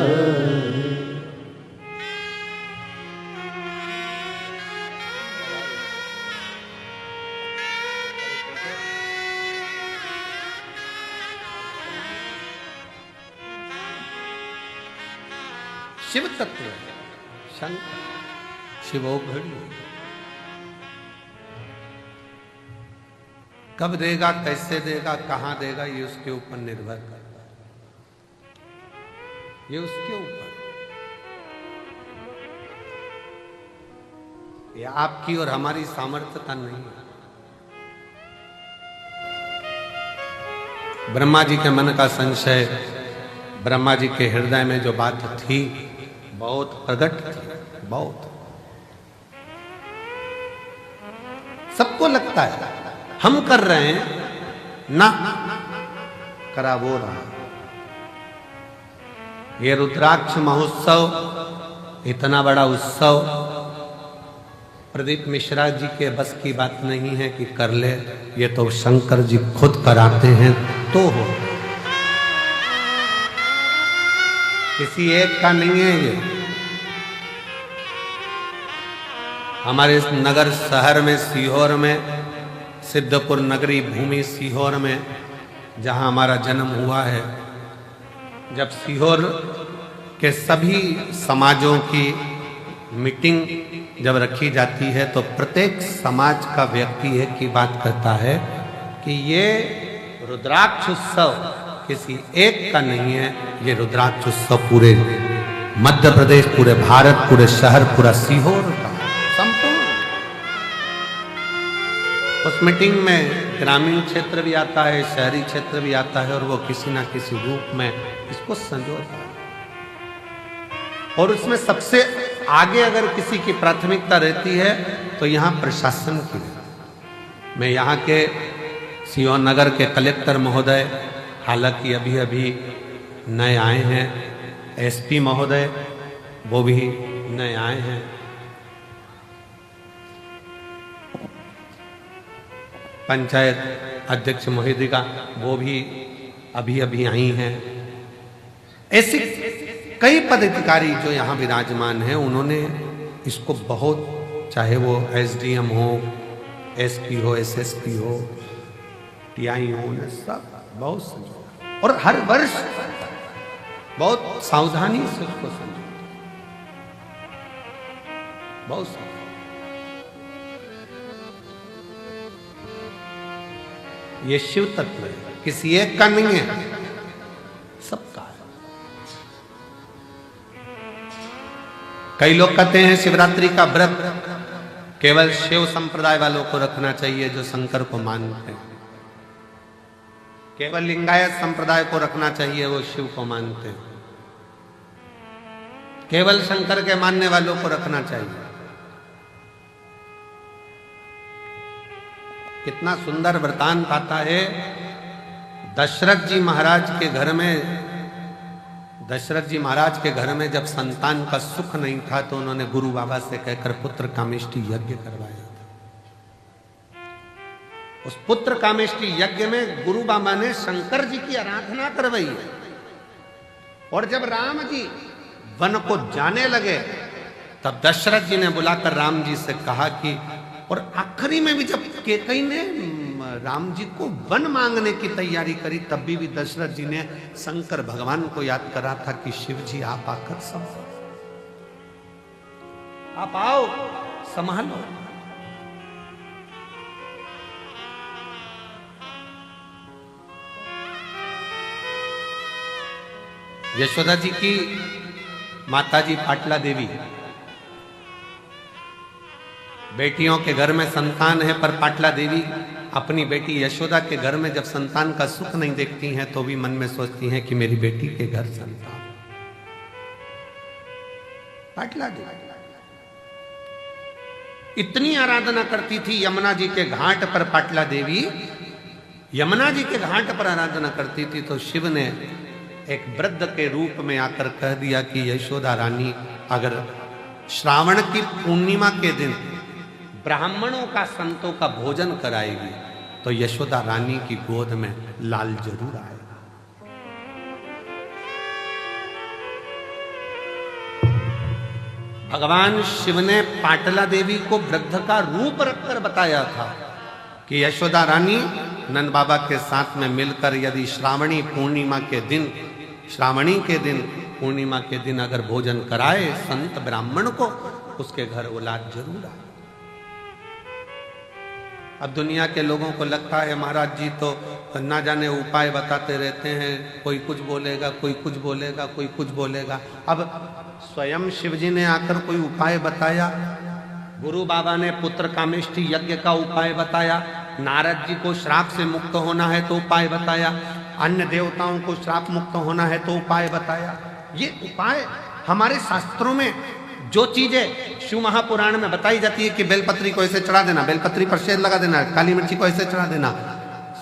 शिव तत्व है, शंकर शिवो घड़ी, कब देगा, कैसे देगा, कहां देगा, ये उसके ऊपर निर्भर करता है, ये उसके ऊपर। ये आपकी और हमारी सामर्थ्यता नहीं है। ब्रह्मा जी के मन का संशय, ब्रह्मा जी के हृदय में जो बात थी बहुत प्रकट थी, बहुत। सबको लगता है हम कर रहे हैं ना, करा वो रहा। ये रुद्राक्ष महोत्सव इतना बड़ा उत्सव प्रदीप मिश्रा जी के बस की बात नहीं है कि कर ले, ये तो शंकर जी खुद कराते हैं तो हो, किसी एक का नहीं है ये। हमारे इस नगर शहर में, सीहोर में, सिद्धपुर नगरी भूमि सीहोर में जहां हमारा जन्म हुआ है, जब सीहोर के सभी समाजों की मीटिंग जब रखी जाती है तो प्रत्येक समाज का व्यक्ति एक ही बात कहता है कि ये रुद्राक्ष उत्सव किसी एक का नहीं है, ये रुद्राक्ष उत्सव पूरे मध्य प्रदेश, पूरे भारत, पूरे शहर, पूरा सीहोर का संपूर्ण। उस मीटिंग में ग्रामीण क्षेत्र भी आता है, शहरी क्षेत्र भी आता है, और वो किसी ना किसी रूप में इसको संजोता है। और उसमें सबसे आगे अगर किसी की प्राथमिकता रहती है तो यहाँ प्रशासन की। मैं यहाँ के सीहोर नगर के कलेक्टर महोदय, हालांकि अभी अभी नए आए हैं, एसपी महोदय वो भी नए आए हैं, पंचायत अध्यक्ष महोदया वो भी अभी अभी आई हैं। ऐसे कई पदाधिकारी जो यहाँ विराजमान हैं, उन्होंने इसको बहुत, चाहे वो एसडीएम हो, एसपी हो, एसएसपी हो, टीआई हो, सब बहुत समझो, और हर वर्ष बहुत सावधानी से उसको समझो, बहुत समझो। ये शिव तत्व है, किसी एक का नहीं है, सबका है। कई लोग कहते हैं शिवरात्रि का व्रत केवल शिव संप्रदाय वालों को रखना चाहिए जो शंकर को मानते हैं, केवल लिंगायत संप्रदाय को रखना चाहिए वो शिव को मानते हैं, केवल शंकर के मानने वालों को रखना चाहिए। कितना सुंदर वृतांत आता है। दशरथ जी महाराज के घर में, दशरथ जी महाराज के घर में जब संतान का सुख नहीं था तो उन्होंने गुरु बाबा से कहकर पुत्र कामेष्टि यज्ञ करवाया था। उस पुत्र कामेष्टि यज्ञ में गुरु बाबा ने शंकर जी की आराधना करवाई है। और जब राम जी वन को जाने लगे तब दशरथ जी ने बुलाकर राम जी से कहा कि, और आखिरी में भी जब कैकेयी ने राम जी को वन मांगने की तैयारी करी तब भी दशरथ जी ने शंकर भगवान को याद करा था कि शिव जी आप आकर संभालो, आप आओ संभालो। यशोदा जी की माताजी पाटला देवी, बेटियों के घर में संतान है, पर पाटला देवी अपनी बेटी यशोदा के घर में जब संतान का सुख नहीं देखती हैं तो भी मन में सोचती हैं कि मेरी बेटी के घर संतान। पाटला देवी इतनी आराधना करती थी यमुना जी के घाट पर। पाटला देवी यमुना जी के घाट पर आराधना करती थी तो शिव ने एक वृद्ध के रूप में आकर कह दिया कि यशोदा रानी अगर श्रावण की पूर्णिमा के दिन ब्राह्मणों का, संतों का भोजन कराएगी तो यशोदा रानी की गोद में लाल जरूर आएगा। भगवान शिव ने पाटला देवी को वृद्ध का रूप रखकर बताया था कि यशोदा रानी नंद बाबा के साथ में मिलकर यदि श्रावणी पूर्णिमा के दिन, श्रावणी के दिन, पूर्णिमा के दिन अगर भोजन कराए संत ब्राह्मण को, उसके घर औलाद जरूर आए। अब दुनिया के लोगों को लगता है महाराज जी तो ना जाने उपाय बताते रहते हैं, कोई कुछ बोलेगा, कोई कुछ बोलेगा, कोई कुछ बोलेगा। अब स्वयं शिव जी ने आकर कोई उपाय बताया, गुरु बाबा ने पुत्र कामेष्टि यज्ञ का उपाय बताया, नारद जी को श्राप से मुक्त होना है तो उपाय बताया, अन्य देवताओं को श्राप मुक्त होना है तो उपाय बताया। ये उपाय हमारे शास्त्रों में जो चीजें शिव महापुराण में बताई जाती है कि बेलपत्री को ऐसे चढ़ा देना, बेलपत्री पर शहद लगा देना, काली मिर्ची को ऐसे चढ़ा देना,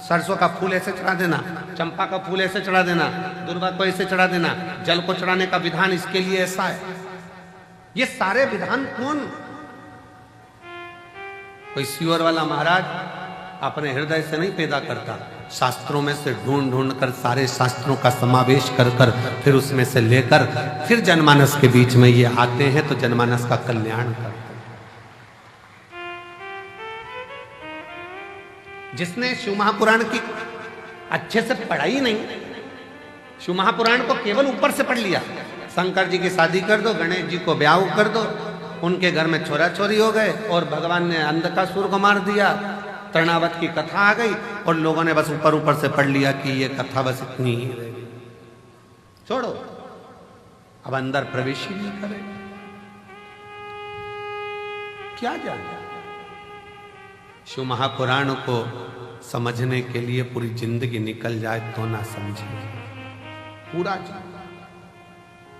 सरसों का फूल ऐसे चढ़ा देना, चंपा का फूल ऐसे चढ़ा देना, दुर्वा को ऐसे चढ़ा देना, जल को चढ़ाने का विधान इसके लिए ऐसा है। ये सारे विधान कौन? कोई सीवर वाला महाराज अपने हृदय से नहीं पैदा करता, शास्त्रों में से ढूंढ ढूंढ कर सारे शास्त्रों का समावेश कर कर फिर उसमें से लेकर फिर जनमानस के बीच में ये आते हैं तो जनमानस का कल्याण करते हैं। जिसने शिव महापुराण की अच्छे से पढ़ाई नहीं, शिव महापुराण को केवल ऊपर से पढ़ लिया, शंकर जी की शादी कर दो, गणेश जी को ब्याह कर दो, उनके घर में छोरा छोरी हो गए और भगवान ने अंधकासुर को मार दिया, तृणावत की कथा आ गई और लोगों ने बस ऊपर ऊपर से पढ़ लिया कि ये कथा बस इतनी ही रहेगी, छोड़ो, अब अंदर प्रवेश ही नहीं करे, क्या जाने। शिव महापुराण को समझने के लिए पूरी जिंदगी निकल जाए तो ना समझे, पूरा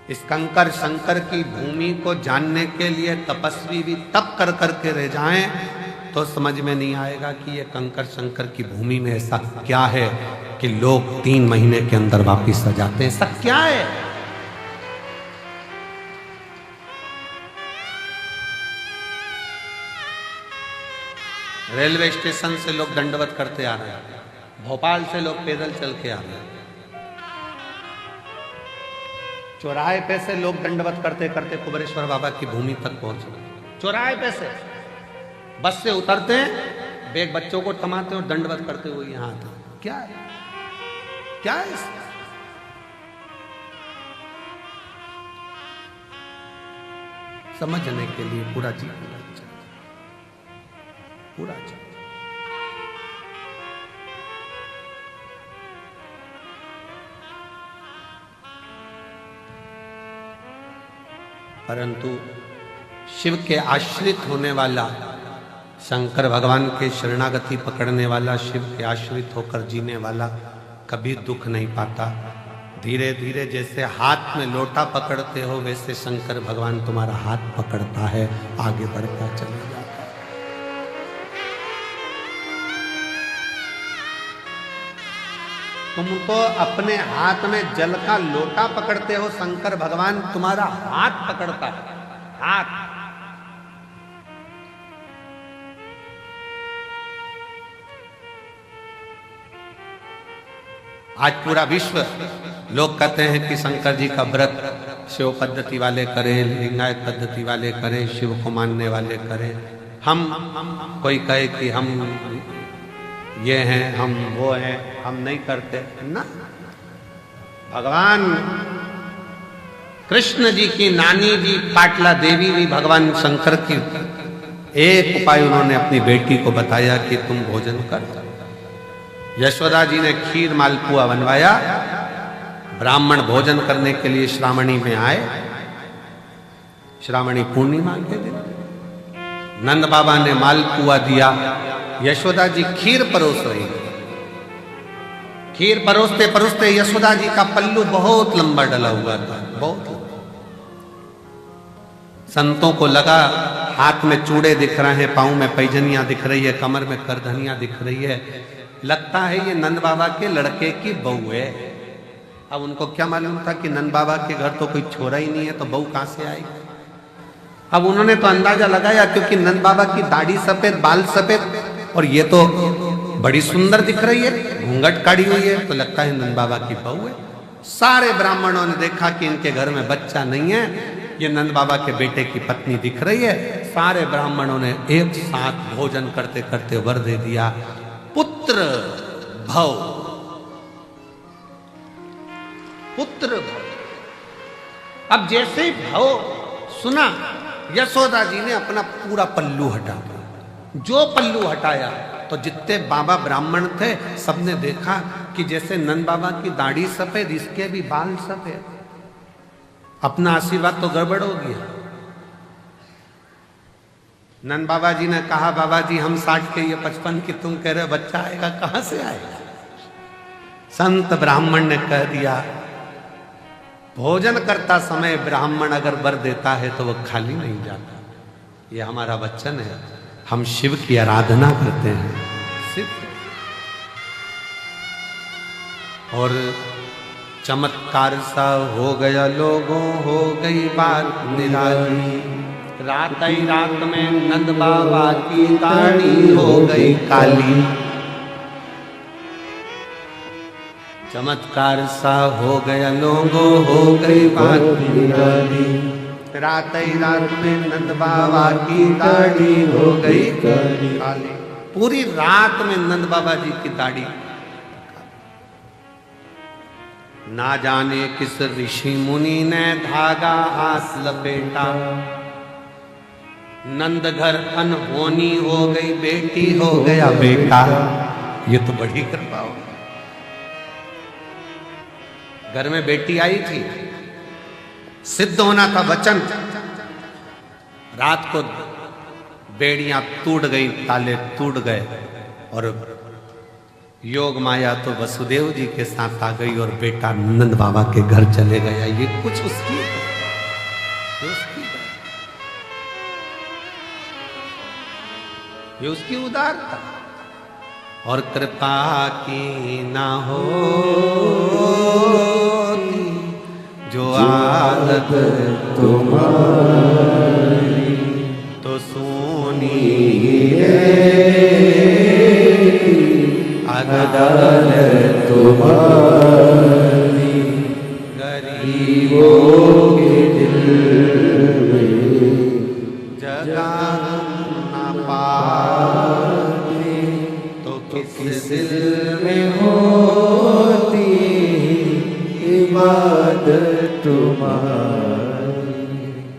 इस कंकर शंकर की भूमि को जानने के लिए तपस्वी भी तप कर करके रह जाएं तो समझ में नहीं आएगा कि ये कंकर शंकर की भूमि में ऐसा क्या है कि लोग 3 महीने के अंदर वापिस आ जाते हैं। ऐसा क्या है? रेलवे स्टेशन से लोग दंडवत करते आ रहे हैं, भोपाल से लोग पैदल चल के आ रहे हैं, चौराहे पे से लोग दंडवत करते करते कुबेरेश्वर बाबा की भूमि तक पहुंच गए। चौराहे पे से बस से उतरते हैं, बेग बच्चों को थमाते और दंडवत करते हुए यहां आते। क्या है, क्या है इसका? समझने के लिए पूरा जीवन लग जाए, पूरा जीवन। परंतु शिव के आश्रित होने वाला, शंकर भगवान के शरणागति पकड़ने वाला, शिव के आश्रित होकर जीने वाला कभी दुख नहीं पाता। धीरे धीरे जैसे हाथ में लोटा पकड़ते हो वैसे शंकर भगवान तुम्हारा हाथ पकड़ता है, आगे बढ़ता चला जाता है। तुम तो अपने हाथ में जल का लोटा पकड़ते हो, शंकर भगवान तुम्हारा हाथ पकड़ता है, हाथ। आज पूरा विश्व लोग कहते हैं कि शंकर जी का व्रत शिव पद्धति वाले करें, लिंगायत पद्धति वाले करें, शिव को मानने वाले करें। हम कोई कहे कि हम ये हैं, हम वो हैं, हम नहीं करते ना। भगवान कृष्ण जी की नानी जी पाटला देवी भी भगवान शंकर की एक उपाय उन्होंने अपनी बेटी को बताया कि तुम भोजन कर। यशोदा जी ने खीर मालपुआ बनवाया, ब्राह्मण भोजन करने के लिए श्रावणी में आए, श्रावणी पूर्णिमा के दिन नंद बाबा ने मालपुआ दिया, यशोदा जी खीर परोस रही। खीर परोसते परोसते यशोदा जी का पल्लू बहुत लंबा डला हुआ था, बहुत लंबा। संतों को लगा हाथ में चूड़े दिख रहे हैं, पांव में पैजनियां दिख रही है, कमर में करधनियां दिख रही है, लगता है ये नंद बाबा के लड़के की बहू है। अब उनको क्या मालूम था कि नंद बाबा के घर तो कोई छोरा ही नहीं है, तो बहू कहां से आई। अब उन्होंने तो अंदाजा लगाया, क्योंकि नंद बाबा की दाढ़ी सफेद, बाल सफेद, और ये तो बड़ी सुंदर दिख रही है, घूंघट काढ़ी हुई है, तो लगता है नंद बाबा की बहू है। सारे ब्राह्मणों ने देखा कि इनके घर में बच्चा नहीं है, ये नंद बाबा के बेटे की पत्नी दिख रही है। सारे ब्राह्मणों ने एक साथ भोजन करते करते वर दे दिया, पुत्र भव, पुत्र भव। अब जैसे ही भव सुना, यशोदा जी ने अपना पूरा पल्लू हटा दिया। जो पल्लू हटाया तो जितने बाबा ब्राह्मण थे सबने देखा कि जैसे नंद बाबा की दाढ़ी सफेद, इसके भी बाल सफेद। अपना आशीर्वाद तो गड़बड़ हो गया। नंद बाबा जी ने कहा, बाबा जी हम 60 के, ये 55 की, तुम कह रहे हो बच्चा आएगा, कहां से आएगा? संत ब्राह्मण ने कह दिया, भोजन करता समय ब्राह्मण अगर वर देता है तो वह खाली नहीं जाता। ये हमारा वचन है, हम शिव की आराधना करते हैं सिर्फ। और चमत्कार सा हो गया लोगों, हो गई बात निराली। रात ही रात में नंद बाबा की दाढ़ी हो गई काली। चमत्कार सा हो गया लोगों, हो गई बात निराली। रात ही रात में नंद बाबा की दाढ़ी हो गई काली। पूरी रात में नंद बाबा जी की दाढ़ी। ना जाने किस ऋषि मुनि ने धागा हाथ लपेटा। नंद घर अनहोनी हो गई, बेटी हो गया बेटा। ये तो बड़ी कृपा हो। घर में बेटी आई थी, सिद्ध होना था वचन। रात को बेड़ियां टूट गई, ताले टूट गए और योग माया तो वसुदेव जी के साथ आ गई और बेटा नंद बाबा के घर चले गया। ये कुछ उसकी ये उसकी उदारता और कृपा की ना हो जो आदत तुम्हारी तो सोनी अदालत तुम्हारी। गरीबों के दिल में जगह न पाते तो किस दिल में होती इबादत तुम्हारी।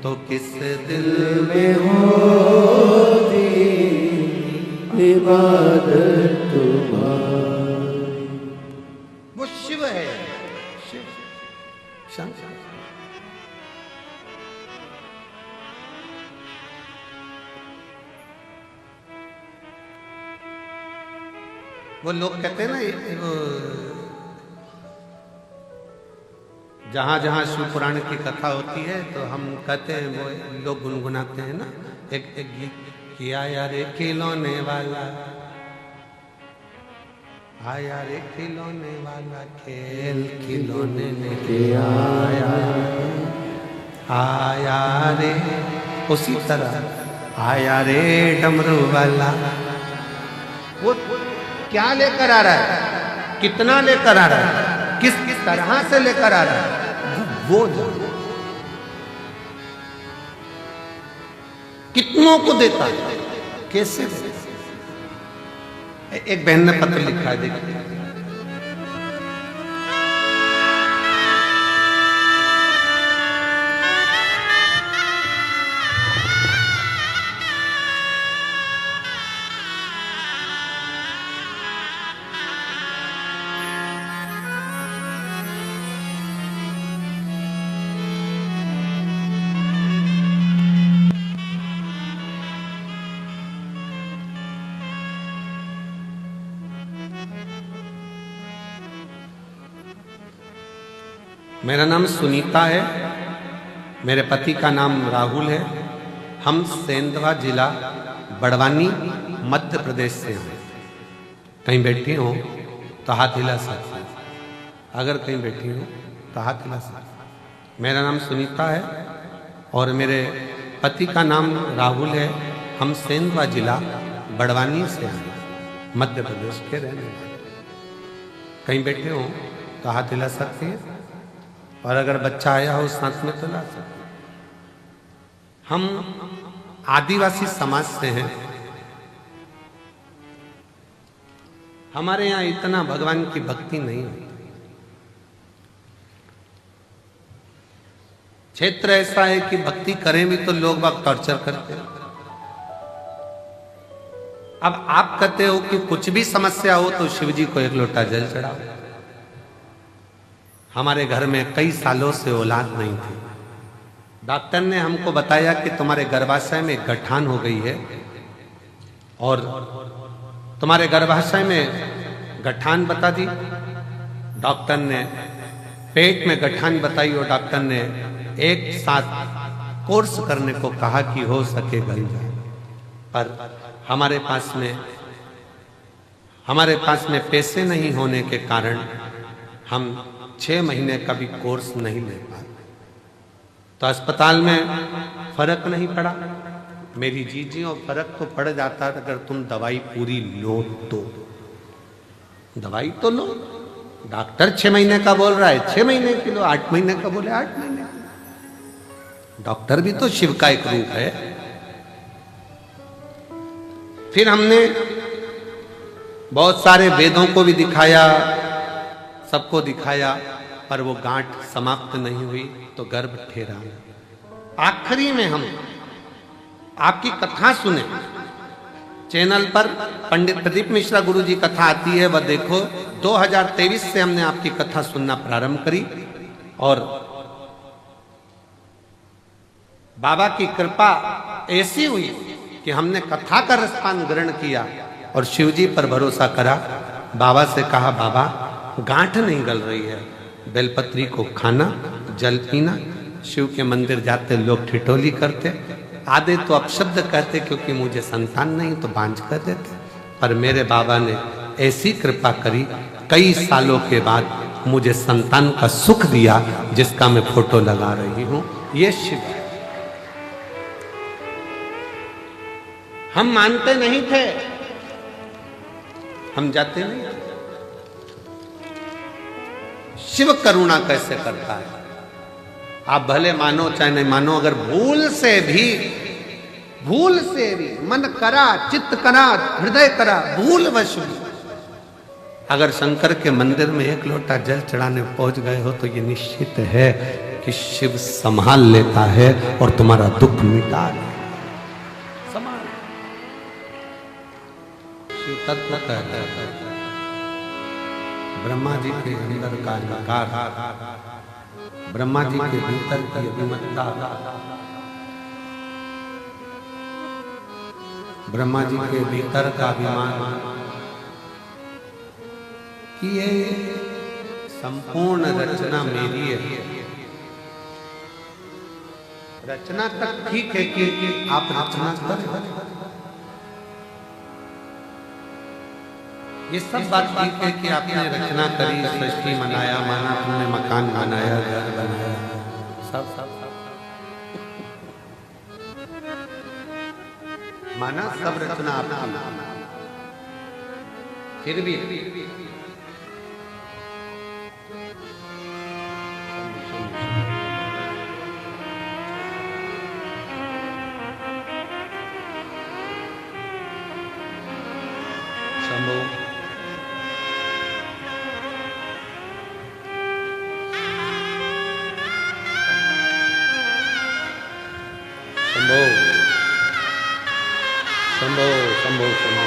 तो किस दिल में होती इबादत तुम्हारी। वो शिव है, शिव शंकर। वो लोग कहते हैं ना, जहां जहां शिव पुराण की कथा होती है तो हम कहते हैं, वो लोग गुनगुनाते हैं ना एक गीत, किया यार खिलौने वाला, आया रे खिलौने वाला, खेल खिलौने लेके आया, आया रे। उसी तरह आया रे डमरू वाला। वो क्या लेकर आ रहा है, कितना लेकर आ रहा है, किस किस तरह से लेकर आ रहा है, वो जानो। कितनों को देता है, कैसे देता? एक बहन ने पत्र लिखा है, देखिए। मेरा नाम सुनीता है, मेरे पति का नाम राहुल है। हम सेंधवा जिला बड़वानी मध्य प्रदेश से हैं। कहीं बैठी हो तो हाथ हिला सकते हैं, अगर कहीं बैठी हो तो हाथ हिला सकते हैं। मेरा नाम सुनीता है और मेरे पति का नाम राहुल है। हम सेंधवा जिला बड़वानी से हैं, मध्य प्रदेश के रहने वाले। कहीं बैठे हो तो हाथ हिला सकते हैं, और अगर बच्चा आया हो साथ में तो ला सकते। हम आदिवासी समाज से हैं। हमारे यहाँ इतना भगवान की भक्ति नहीं होती। क्षेत्र ऐसा है कि भक्ति करें भी तो लोग बाग टॉर्चर करते हैं। अब आप कहते हो कि कुछ भी समस्या हो तो शिव जी को एक लोटा जल चढ़ाओ। हमारे घर में कई सालों से औलाद नहीं थी, डॉक्टर ने हमको बताया कि तुम्हारे गर्भाशय में गठान हो गई है और तुम्हारे गर्भाशय में गठान बता दी। डॉक्टर ने पेट में गठान बताई और डॉक्टर ने एक साथ कोर्स करने को कहा कि हो सके गल जाए, पर हमारे पास में पैसे नहीं होने के कारण हम 6 महीने का भी कोर्स नहीं ले पाए। तो अस्पताल में फर्क नहीं पड़ा। मेरी जीजियों, फर्क तो पड़ जाता अगर तुम दवाई पूरी लो तो। दवाई तो लो, डॉक्टर 6 महीने का बोल रहा है 6 महीने की लो, 8 महीने का बोले 8 महीने का। डॉक्टर भी तो शिव का एक रूप है। फिर हमने बहुत सारे वेदों को भी दिखाया, सबको दिखाया, पर वो गांठ समाप्त नहीं हुई तो गर्भ ठहरा। आखिरी में हम आपकी कथा सुने, चैनल पर पंडित प्रदीप मिश्रा गुरु जी कथा आती है, वह देखो। 2023 से हमने आपकी कथा सुनना प्रारंभ करी और बाबा की कृपा ऐसी हुई कि हमने कथा का रसपान ग्रहण किया और शिवजी पर भरोसा करा। बाबा से कहा, बाबा गांठ नहीं गल रही है, बेलपत्री को खाना, जल पीना। शिव के मंदिर जाते लोग ठिठोली करते, आधे तो अपशब्द कहते क्योंकि मुझे संतान नहीं तो बांझ कर देते, पर मेरे बाबा ने ऐसी कृपा करी, कई सालों के बाद मुझे संतान का सुख दिया, जिसका मैं फोटो लगा रही हूं। ये शिव है। हम मानते नहीं थे, हम जाते नहीं थे। शिव करुणा कैसे करता है आप भले मानो चाहे नहीं मानो, अगर भूल से भी मन करा, चित्त करा, हृदय करा, भूलवश भी अगर शंकर के मंदिर में एक लोटा जल चढ़ाने पहुंच गए हो तो ये निश्चित है कि शिव संभाल लेता है और तुम्हारा दुख मिटा देता। संभाल। शिव तत्व कहता है ब्रह्मा जी के अंदर का निकार, ब्रह्मा जी के भीतर की अभिमत्ता, ब्रह्मा जी के भीतर का अभिमान कि ये संपूर्ण रचना मेरी है। रचना तक ठीक है कि आप रचना करें, ये सब बात ठीक है कि आपने रचना करी, सृष्टि बनाया, माना तुमने मकान बनाया, घर बनाया, सब माना सब रचना आपकी। फिर भी शंभो शंभो शंभो शंभो शंभो।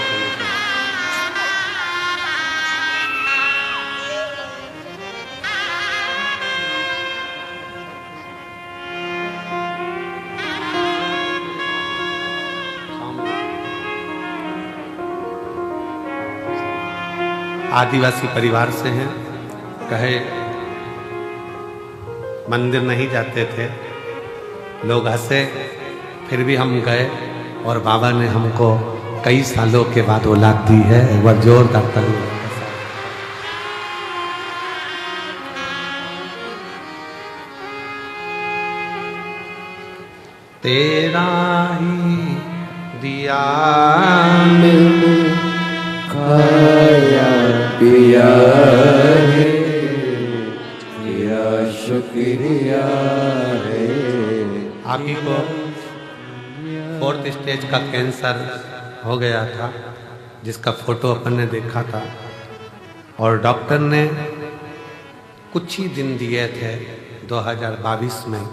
आदिवासी परिवार से हैं, कहे मंदिर नहीं जाते थे, लोग हंसे, फिर भी हम गए और बाबा ने हमको कई सालों के बाद औलाद दी है। एक बार जोरदार ताली। तेरा ही दिया मैंने खाया पिया है, तेरा शुक्रिया है। आप ही को 4th स्टेज का कैंसर हो गया था, जिसका फोटो अपन ने देखा था, और डॉक्टर ने कुछ ही दिन दिए थे 2022 में।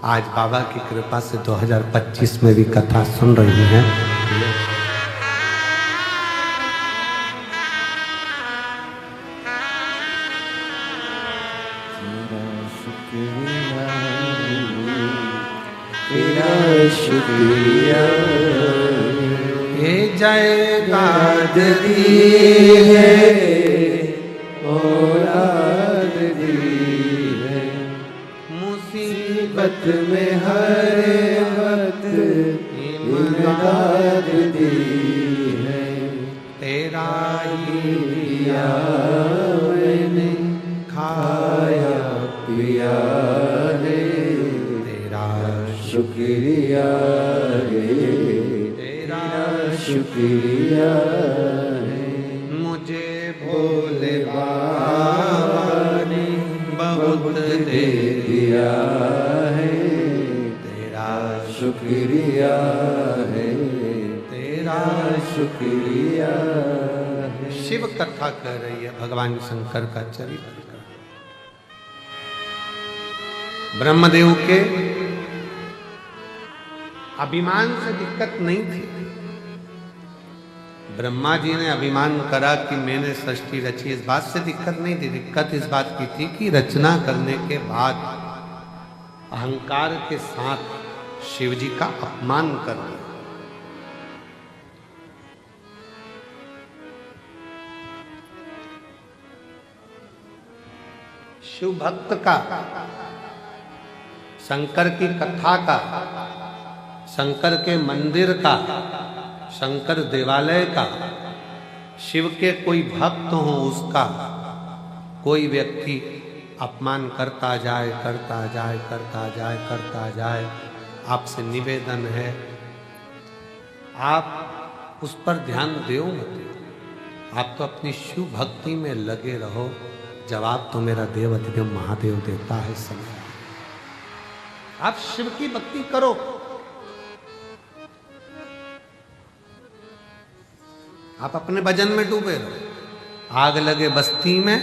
आज बाबा की कृपा से 2025 में भी कथा सुन रही हैं। जय दाद दी है, औलाद दी है, मुसीबत में हर वक्त इमदाद दी है। तेरा ही दिया मैंने, खाया पिया है, तेरा शुक्रिया है, तेरा शुक्रिया है। मुझे भोले बाबा ने बहुत दे दिया है, तेरा शुक्रिया है, तेरा शुक्रिया है। शिव कथा कह रही है भगवान शंकर का चरित्र। ब्रह्मदेव के अभिमान से दिक्कत नहीं थी। ब्रह्मा जी ने अभिमान करा कि मैंने सृष्टि रची, इस बात से दिक्कत नहीं थी। दिक्कत इस बात की थी कि रचना करने के बाद अहंकार के साथ शिव जी का अपमान कर दिया। शिव भक्त का, शंकर की कथा का, शंकर के मंदिर का, शंकर देवालय का, शिव के कोई भक्त हो उसका कोई व्यक्ति अपमान करता जाए, करता जाए, करता जाए, करता जाए, आपसे निवेदन है आप उस पर ध्यान दो मत। आप तो अपनी शिव भक्ति में लगे रहो। जवाब तो मेरा देव अधिदेव महादेव देता है समय। आप शिव की भक्ति करो। आप अपने भजन में डूबे रहो। आग लगे बस्ती में,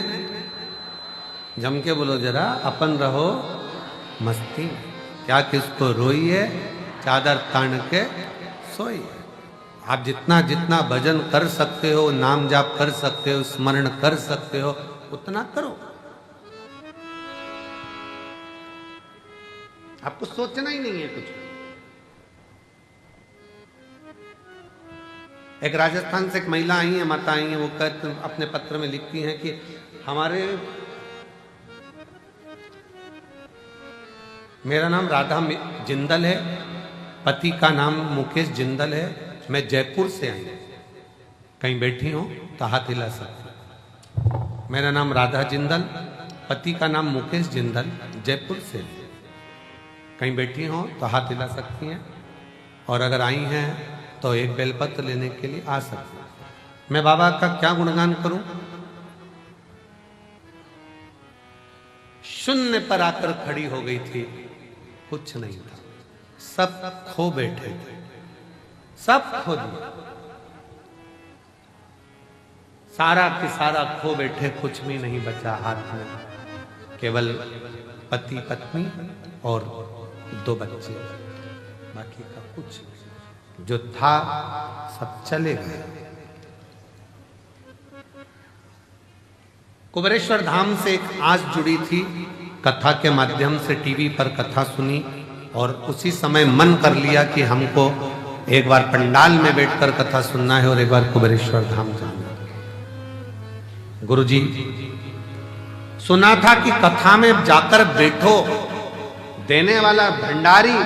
जम के बोलो जरा, अपन रहो मस्ती में। क्या किसको रोइए, चादर तान के सोइए। आप जितना जितना भजन कर सकते हो, नाम जाप कर सकते हो, स्मरण कर सकते हो, उतना करो। आपको सोचना ही नहीं है कुछ। एक राजस्थान से एक महिला आई है, माता आई है, वो कहते अपने पत्र में लिखती हैं कि हमारे, मेरा नाम राधा जिंदल है, पति का नाम मुकेश जिंदल है, मैं जयपुर से आई हूं, कहीं बैठी हूं तो हाथ हिला सकती। मेरा नाम राधा जिंदल, पति का नाम मुकेश जिंदल, जयपुर से, कहीं बैठी हो तो हाथ हिला सकती हैं, और अगर आई हैं तो एक बेलपत्र लेने के लिए आ सकती हैं। मैं बाबा का क्या गुणगान करूं? शून्य पर आकर खड़ी हो गई थी, कुछ नहीं था, सब खो बैठे थे, सब खो दिया, सारा की सारा खो बैठे, कुछ भी नहीं बचा हाथ में, केवल पति पत्नी और 2 बच्चे, बाकी का कुछ नहीं। जो था सब चले गए। कुबेरेश्वर धाम से एक आस जुड़ी थी, कथा के माध्यम से टीवी पर कथा सुनी और उसी समय मन कर लिया कि हमको एक बार पंडाल में बैठकर कथा सुनना है और एक बार कुबेरेश्वर धाम जाना है। गुरुजी, सुना था कि कथा में जाकर बैठो, देने वाला भंडारी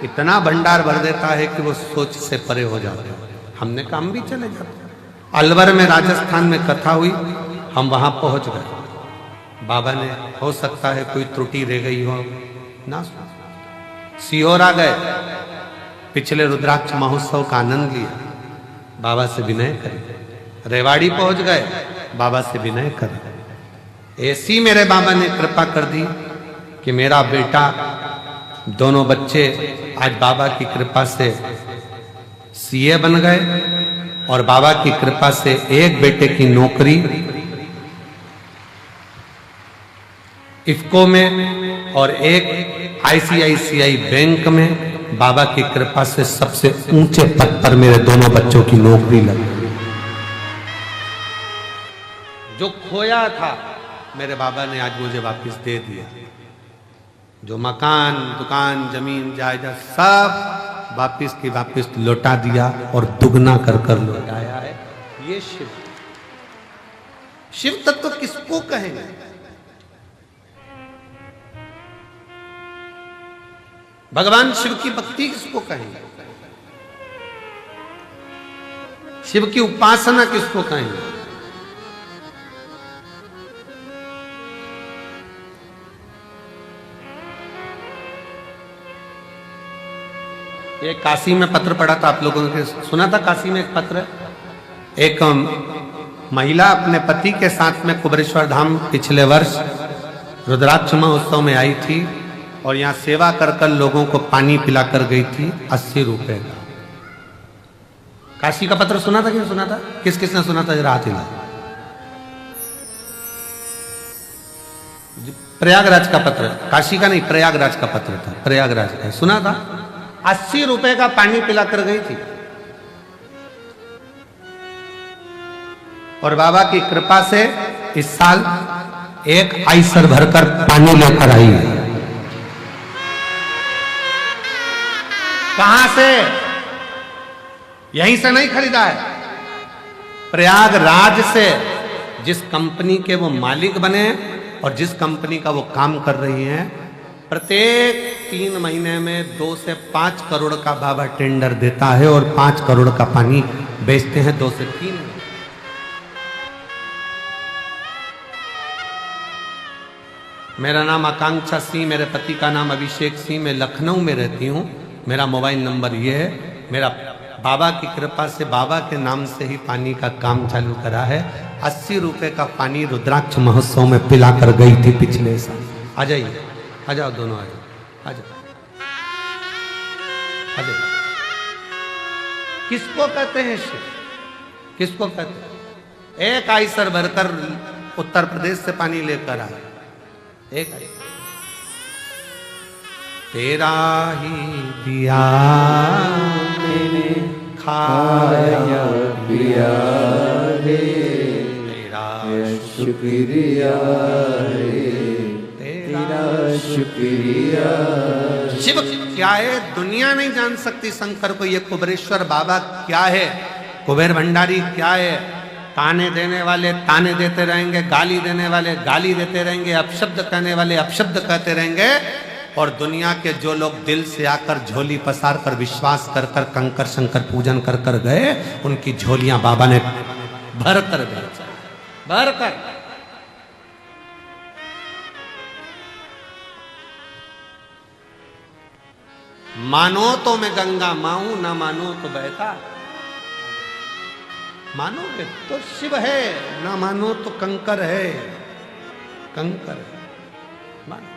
इतना भंडार भर देता है कि वो सोच से परे हो जाते हैं। हमने कहा हम भी चले जाते। अलवर में राजस्थान में कथा हुई, हम वहां पहुंच गए। बाबा ने, हो सकता है कोई त्रुटि रह गई हो ना, सीहोर आ गए, पिछले रुद्राक्ष महोत्सव का आनंद लिया, बाबा से विनय करे। रेवाड़ी पहुंच गए, बाबा से विनय करे। ऐसी मेरे बाबा ने कृपा कर दी कि मेरा बेटा, दोनों बच्चे आज बाबा की कृपा से सीए बन गए और बाबा की कृपा से एक बेटे की नौकरी इफ्को में और एक आईसीआईसीआई बैंक में, बाबा की कृपा से सबसे ऊंचे पद पर मेरे दोनों बच्चों की नौकरी लगी। जो खोया था मेरे बाबा ने आज मुझे वापस दे दिया। जो मकान, दुकान, जमीन, जायदाद सब वापिस की वापिस लौटा दिया और दुगना कर कर लौटाया है। ये शिव, शिव तत्व किसको कहेंगे? भगवान शिव की भक्ति किसको कहेंगे? शिव की उपासना किसको कहेंगे? ये काशी में पत्र पढ़ा था, आप लोगों ने सुना था? काशी में एक पत्र, एक महिला अपने पति के साथ में कुबेरेश्वर धाम पिछले वर्ष रुद्राक्ष महोत्सव में आई थी और यहाँ सेवा कर कर लोगों को पानी पिलाकर गई थी 80 रुपए का। काशी का पत्र सुना था कि नहीं सुना था? किस किस ने सुना था? जरा हाथ हिला। प्रयागराज का पत्र, काशी का नहीं, प्रयागराज का पत्र था, प्रयागराज का सुना था। 80 रुपए का पानी पिलाकर गई थी और बाबा की कृपा से इस साल एक आइसर भरकर पानी लेकर आई है। कहां से? यहीं से नहीं खरीदा है, प्रयागराज से। जिस कंपनी के वो मालिक बने और जिस कंपनी का वो काम कर रही हैं, प्रत्येक 3 महीने में 2 से 5 करोड़ का बाबा टेंडर देता है और 5 करोड़ का पानी बेचते हैं 2 से 3। मेरा नाम आकांक्षा सिंह, मेरे पति का नाम अभिषेक सिंह, मैं लखनऊ में रहती हूँ। मेरा मोबाइल नंबर ये है। मेरा बाबा की कृपा से बाबा के नाम से ही पानी का काम चालू करा है। 80 रुपए का पानी रुद्राक्ष महोत्सव में पिलाकर गई थी पिछले साल। आ जाइए, आ जाओ दोनों, आ जाओ, आ जाओ, आ जाओ। किसको कहते हैं शिव? किसको कहते हैं? एक आइसर भरकर उत्तर प्रदेश से पानी लेकर आए, एक आइसर। तेरा ही दिया मैंने खाया पिया रे, तेरा शुक्रिया रे, तेरा शुक्रिया। शिव क्या है दुनिया नहीं जान सकती शंकर को। ये कुबेरेश्वर बाबा क्या है, कुबेर भंडारी क्या है। ताने देने वाले ताने देते रहेंगे, गाली देने वाले गाली देते रहेंगे, अपशब्द कहने वाले अपशब्द कहते रहेंगे। और दुनिया के जो लोग दिल से आकर झोली पसार कर विश्वास कर कर कंकर शंकर पूजन कर कर गए, उनकी झोलियां बाबा ने भर कर बेचा, भर कर। मानो तो मैं गंगा माऊं, ना मानो तो बहता। मानोगे तो शिव है, ना मानो तो कंकर है, कंकर है। मानो।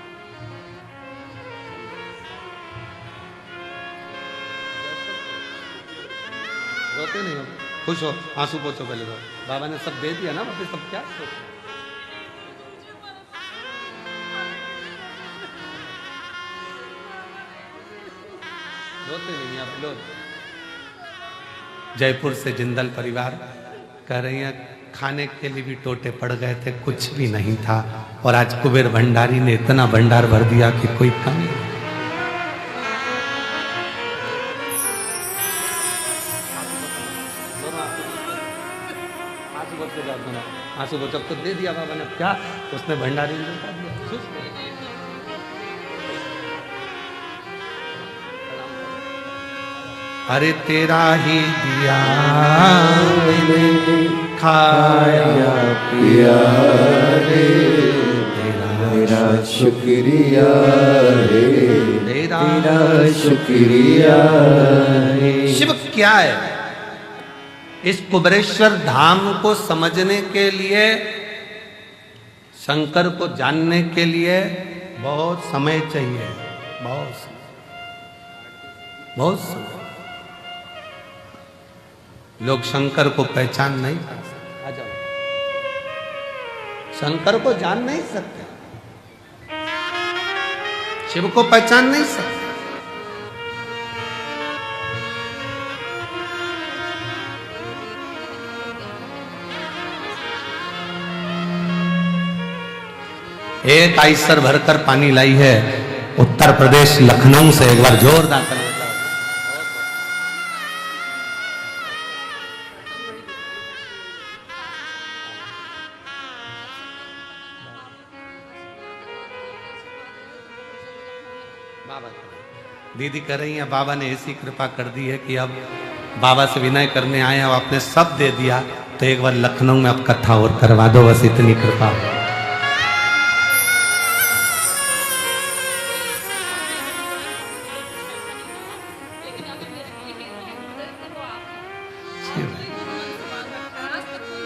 रोते नहीं हो, खुश हो, आंसू पोछो पहले तो। बाबा ने सब दे दिया ना, वापस सब क्या रोते नहीं आप लोग। जयपुर से जिंदल परिवार कह रही है खाने के लिए भी टोटे पड़ गए थे, कुछ भी नहीं था। और आज कुबेर भंडारी ने इतना भंडार भर दिया कि कोई कमी नहीं। आंसू बच्चों को दे दिया बाबा ने, क्या उसने भंडारी ने बता दिया। अरे तेरा ही दिया मैंने खाया पिया रे, तेरा शुक्रिया रे, तेरा शुक्रिया रे। शिव क्या है? इस कुबेरेश्वर धाम को समझने के लिए, शंकर को जानने के लिए बहुत समय चाहिए, बहुत समय, बहुत समय। लोग शंकर को पहचान नहीं सकते। आ जाओ, शंकर को जान नहीं सकते, शिव को पहचान नहीं सकते। एक आइसर भरकर पानी लाई है उत्तर प्रदेश लखनऊ से। एक बार जोरदार ताली। दीदी कर रही हैं, बाबा ने ऐसी कृपा कर दी है कि अब बाबा से विनय करने आए हैं, अब आपने सब दे दिया तो एक बार लखनऊ में अब कथा और करवा दो, बस इतनी कृपा।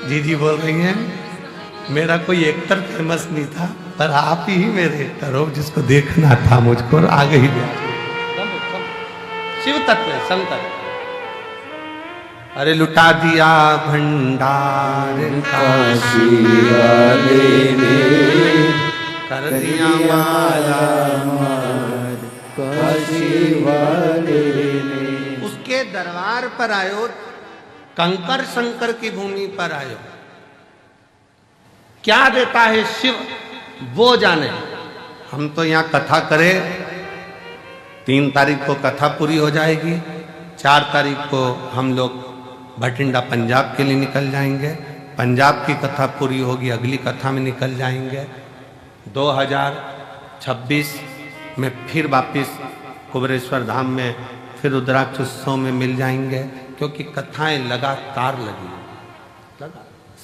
जी जी बोल रही हैं, मेरा कोई एक्टर फेमस नहीं था, पर आप ही मेरे एक्टर हो जिसको देखना था मुझको, और आगे ही शिव तत्व है, शंकर। अरे लुटा दिया भंडार काशी वाले ने कर दिया माला मार, काशी वाले ने। उसके दरबार पर आयो, कंकर शंकर की भूमि पर आयो। क्या देता है शिव वो जाने। हम तो यहाँ कथा करें, 3 तारीख को कथा पूरी हो जाएगी, 4 तारीख को हम लोग भटिंडा पंजाब के लिए निकल जाएंगे, पंजाब की कथा पूरी होगी, अगली कथा में निकल जाएंगे। 2026 में फिर वापिस कुबेरेश्वर धाम में फिर रुद्राक्ष उत्सव में मिल जाएंगे, क्योंकि कथाएं लगातार लगी,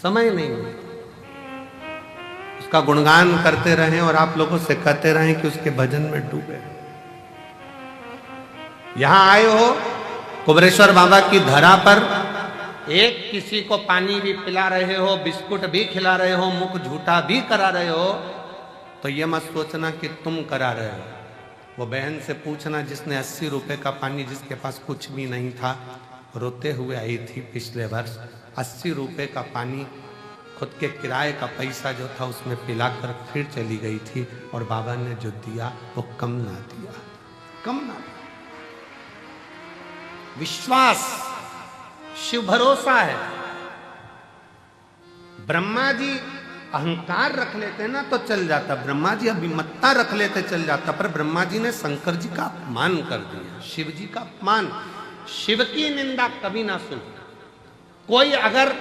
समय नहीं मिला। उसका गुणगान करते रहें और आप लोगों से कहते रहें कि उसके भजन में डूबे। यहां आए हो कुबेरेश्वर बाबा की धरा पर, एक किसी को पानी भी पिला रहे हो, बिस्कुट भी खिला रहे हो, मुख झूठा भी करा रहे हो, तो ये मत सोचना कि तुम करा रहे हो। वो बहन से पूछना जिसने 80 रुपए का पानी, जिसके पास कुछ भी नहीं था, रोते हुए आई थी पिछले वर्ष, 80 रुपए का पानी खुद के किराए का पैसा जो था उसमें पिलाकर फिर चली गई थी, और बाबा ने जो दिया वो कम ना दिया, कम ना दिया। विश्वास, शिव भरोसा है। ब्रह्मा जी अहंकार रख लेते ना तो चल जाता, ब्रह्मा जी अभिमत्ता रख लेते चल जाता, पर ब्रह्मा जी ने शंकर जी का अपमान कर दिया, शिव जी का अपमान। शिव की निंदा कभी ना सुन। कोई अगर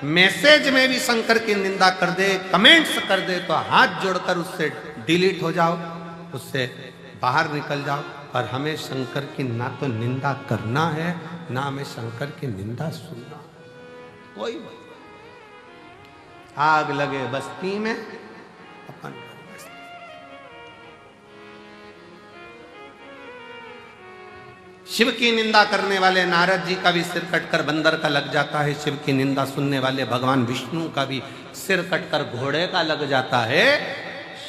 मैसेज में भी शंकर की निंदा कर दे, कमेंट्स कर दे, तो हाथ जोड़कर उससे डिलीट हो जाओ, उससे बाहर निकल जाओ। और हमें शंकर की ना तो निंदा करना है, ना हमें शंकर की निंदा सुनना। कोई आग लगे बस्ती में अपन बस्ती। शिव की निंदा करने वाले नारद जी का भी सिर कटकर बंदर का लग जाता है, शिव की निंदा सुनने वाले भगवान विष्णु का भी सिर कटकर घोड़े का लग जाता है।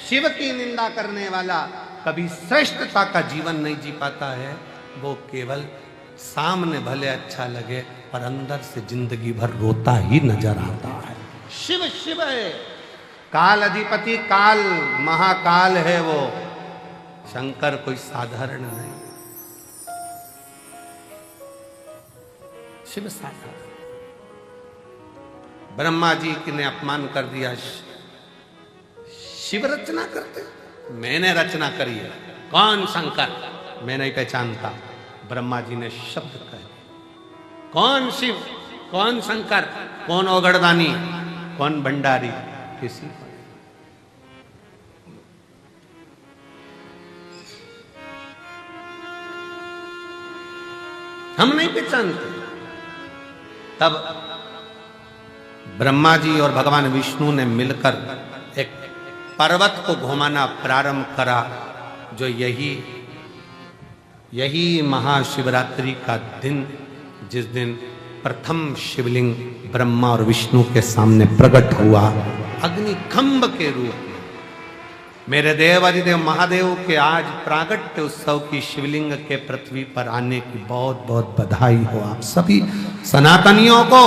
शिव की निंदा करने वाला कभी श्रेष्ठता का जीवन नहीं जी पाता है, वो केवल सामने भले अच्छा लगे पर अंदर से जिंदगी भर रोता ही नजर आता है। शिव शिव है, काल अधिपति, काल महाकाल है वो, शंकर कोई साधारण नहीं। शिव साधारण। ब्रह्मा जी ने अपमान कर दिया, शिव रचना करते, मैंने रचना करी है। कौन शंकर? मैं नहीं पहचानता। ब्रह्मा जी ने शब्द कहे। कौन शिव, कौन शंकर, कौन ओगड़दानी, कौन भंडारी, किसी को हम नहीं पहचानते। तब ब्रह्मा जी और भगवान विष्णु ने मिलकर एक पर्वत को घुमाना प्रारंभ करा, जो यही महाशिवरात्रि का दिन, जिस दिन प्रथम शिवलिंग ब्रह्मा और विष्णु के सामने प्रकट हुआ अग्निखंभ के रूप में। मेरे देव अधिदेव महादेव के आज प्रागट्य उत्सव की शिवलिंग के पृथ्वी पर आने की बहुत बहुत बधाई हो आप सभी सनातनियों को,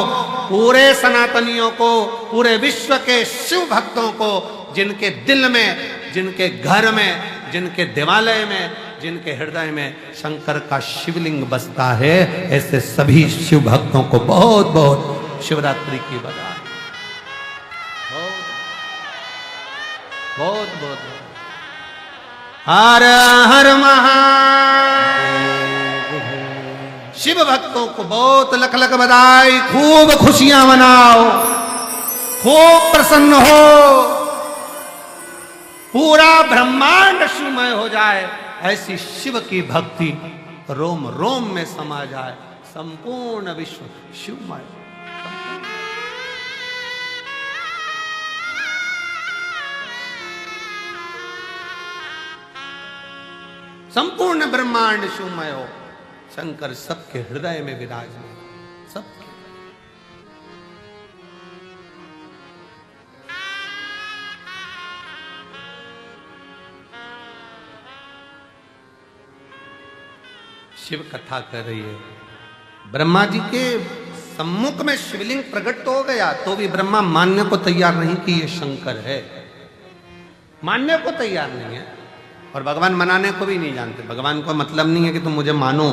पूरे सनातनियों को, पूरे विश्व के शिव भक्तों को, जिनके दिल में, जिनके घर में, जिनके देवालय में, जिनके हृदय में शंकर का शिवलिंग बसता है, ऐसे सभी शिव भक्तों को बहुत बहुत शिवरात्रि की बधाई। बहुत बहुत बहुत हर हर महादेव। शिव भक्तों को बहुत लख लख बधाई, खूब खुशियां मनाओ, खूब प्रसन्न हो, पूरा ब्रह्मांड शिवमय हो जाए, ऐसी शिव की भक्ति रोम रोम में समा जाए, संपूर्ण विश्व शिवमय। संपूर्ण ब्रह्मांड शिवमय हो, शंकर सबके हृदय में विराजमान, सबके। शिव कथा कर रही है। ब्रह्मा जी के सम्मुख में शिवलिंग प्रकट तो हो गया, तो भी ब्रह्मा मानने को तैयार नहीं कि ये शंकर है, मानने को तैयार नहीं है। और भगवान मनाने को भी नहीं जानते। भगवान को मतलब नहीं है कि तुम मुझे मानो।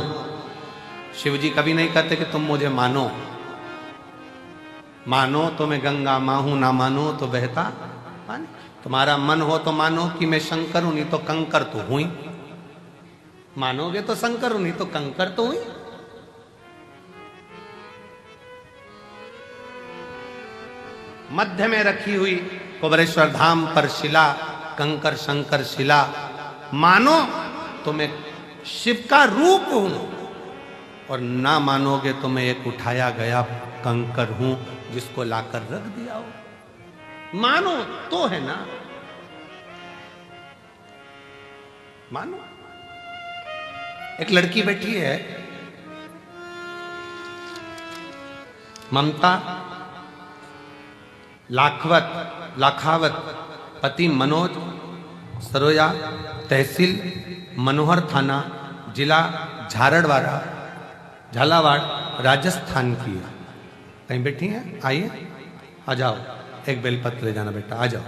शिव जी कभी नहीं कहते कि तुम मुझे मानो। मानो तो मैं गंगा मां हूं, ना मानो तो बहता पानी। तुम्हारा मन हो तो मानो कि मैं शंकर हूं, नहीं तो कंकर तो हुई। मानोगे तो शंकर हूं, नहीं तो कंकर तो हुई। मध्य में रखी हुई कुबरेश्वर धाम पर शिला, कंकर शंकर शिला। मानो तो मैं शिव का रूप हूं, और ना मानोगे तो मैं एक उठाया गया कंकर हूं जिसको लाकर रख दिया हो। मानो तो है ना, मानो। एक लड़की बैठी है, ममता लाखावत, पति मनोज सरोया, तहसील मनोहर थाना, जिला झालावाड़, राजस्थान की है। कहीं बैठी है? आइए, आ जाओ, एक बेलपत्र ले जाना बेटा, आ जाओ,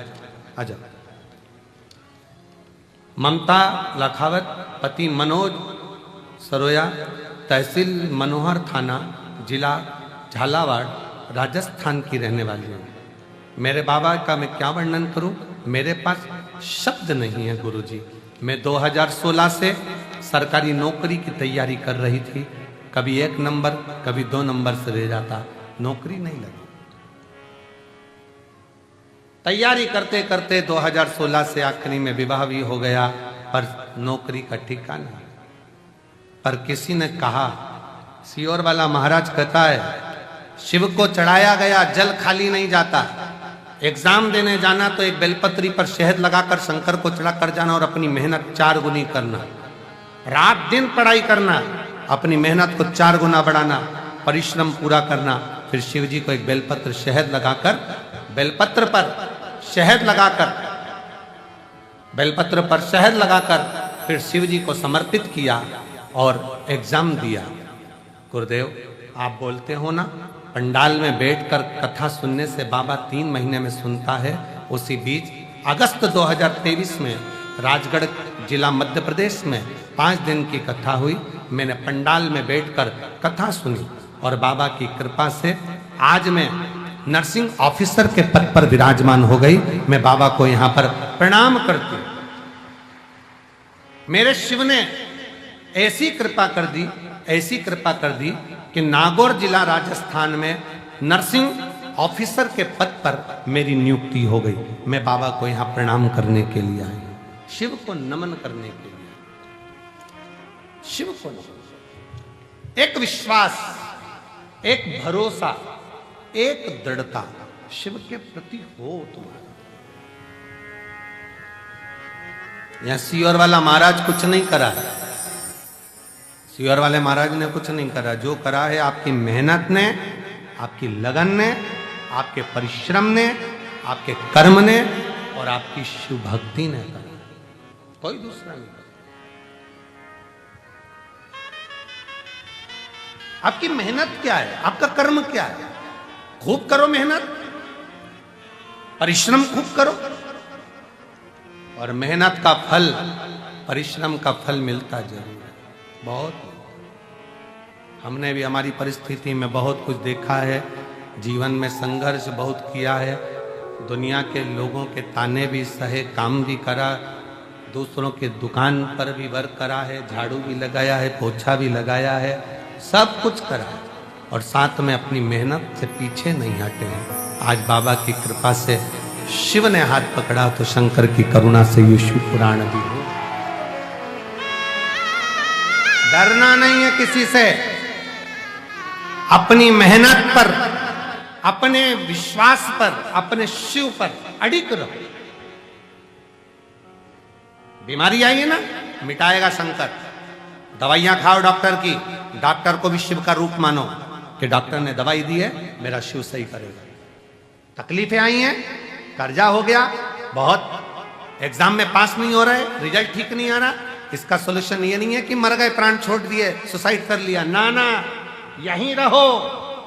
आ जाओ। ममता लाखावत, पति मनोज सरोया, तहसील मनोहर थाना, जिला झालावाड़, राजस्थान की रहने वाली है। मेरे बाबा का मैं क्या वर्णन करूं, मेरे पास शब्द नहीं है गुरुजी। मैं 2016 से सरकारी नौकरी की तैयारी कर रही थी। कभी 1 नंबर, कभी 2 नंबर से रह जाता, नौकरी नहीं लगी। तैयारी करते करते 2016 से आखिरी में विवाह भी हो गया, पर नौकरी का ठिकाना नहीं। पर किसी ने कहा, सियोर वाला महाराज कहता है, शिव को चढ़ाया गया जल खाली नहीं जाता। एग्जाम देने जाना तो एक बेलपत्री पर शहद लगाकर शंकर को चढ़ा कर जाना, और अपनी मेहनत 4 गुनी करना, रात दिन पढ़ाई करना, अपनी मेहनत को 4 गुना बढ़ाना, परिश्रम पूरा करना। फिर शिव जी को एक बेलपत्र शहद लगाकर, बेलपत्र पर शहद लगाकर फिर शिव जी को समर्पित किया और एग्जाम दिया। गुरुदेव, आप बोलते हो ना, पंडाल में बैठकर कथा सुनने से बाबा 3 महीने में सुनता है। उसी बीच अगस्त 2023 में राजगढ़ जिला मध्य प्रदेश में 5 दिन की कथा हुई। मैंने पंडाल में बैठकर कथा सुनी, और बाबा की कृपा से आज मैं नर्सिंग ऑफिसर के पद पर विराजमान हो गई। मैं बाबा को यहां पर प्रणाम करती हूं। मेरे शिव ने ऐसी कृपा कर दी कि नागौर जिला राजस्थान में नर्सिंग ऑफिसर के पद पर मेरी नियुक्ति हो गई। मैं बाबा को यहां प्रणाम करने के लिए आई, शिव को नमन करने के लिए। शिव को नमन, एक विश्वास, एक भरोसा, एक दृढ़ता शिव के प्रति हो तुम्हारा। यहां सियोर वाला महाराज कुछ नहीं करा है, सियोर वाले महाराज ने कुछ नहीं करा। जो करा है आपकी मेहनत ने, आपकी लगन ने, आपके परिश्रम ने, आपके कर्म ने और आपकी शिव भक्ति ने करा, कोई दूसरा नहीं करा। आपकी मेहनत क्या है, आपका कर्म क्या है? खूब करो मेहनत, परिश्रम खूब करो, और मेहनत का फल, परिश्रम का फल मिलता जरूर है। बहुत हमने भी हमारी परिस्थिति में बहुत कुछ देखा है, जीवन में संघर्ष बहुत किया है, दुनिया के लोगों के ताने भी सहे, काम भी करा, दूसरों के दुकान पर भी वर्क करा है, झाड़ू भी लगाया है, पोछा भी लगाया है, सब कुछ करा है और साथ में अपनी मेहनत से पीछे नहीं हटे हैं। आज बाबा की कृपा से शिव ने हाथ पकड़ा तो शंकर की करुणा से ये शिव पुराण भी हो। डरना नहीं है किसी से, अपनी मेहनत पर, अपने विश्वास पर, अपने शिव पर अडिग रहो। बीमारी आई है ना, मिटाएगा शंकर। दवाइयां खाओ डॉक्टर की, डॉक्टर को भी शिव का रूप मानो कि डॉक्टर ने दवाई दी है, मेरा शिव सही करेगा। तकलीफें आई हैं, कर्जा हो गया, बहुत एग्जाम में पास नहीं हो रहे, रिजल्ट ठीक नहीं आ रहा, इसका सोल्यूशन ये नहीं है कि मर गए, प्राण छोड़ दिए, सुसाइड कर लिया। ना ना, यहीं रहो,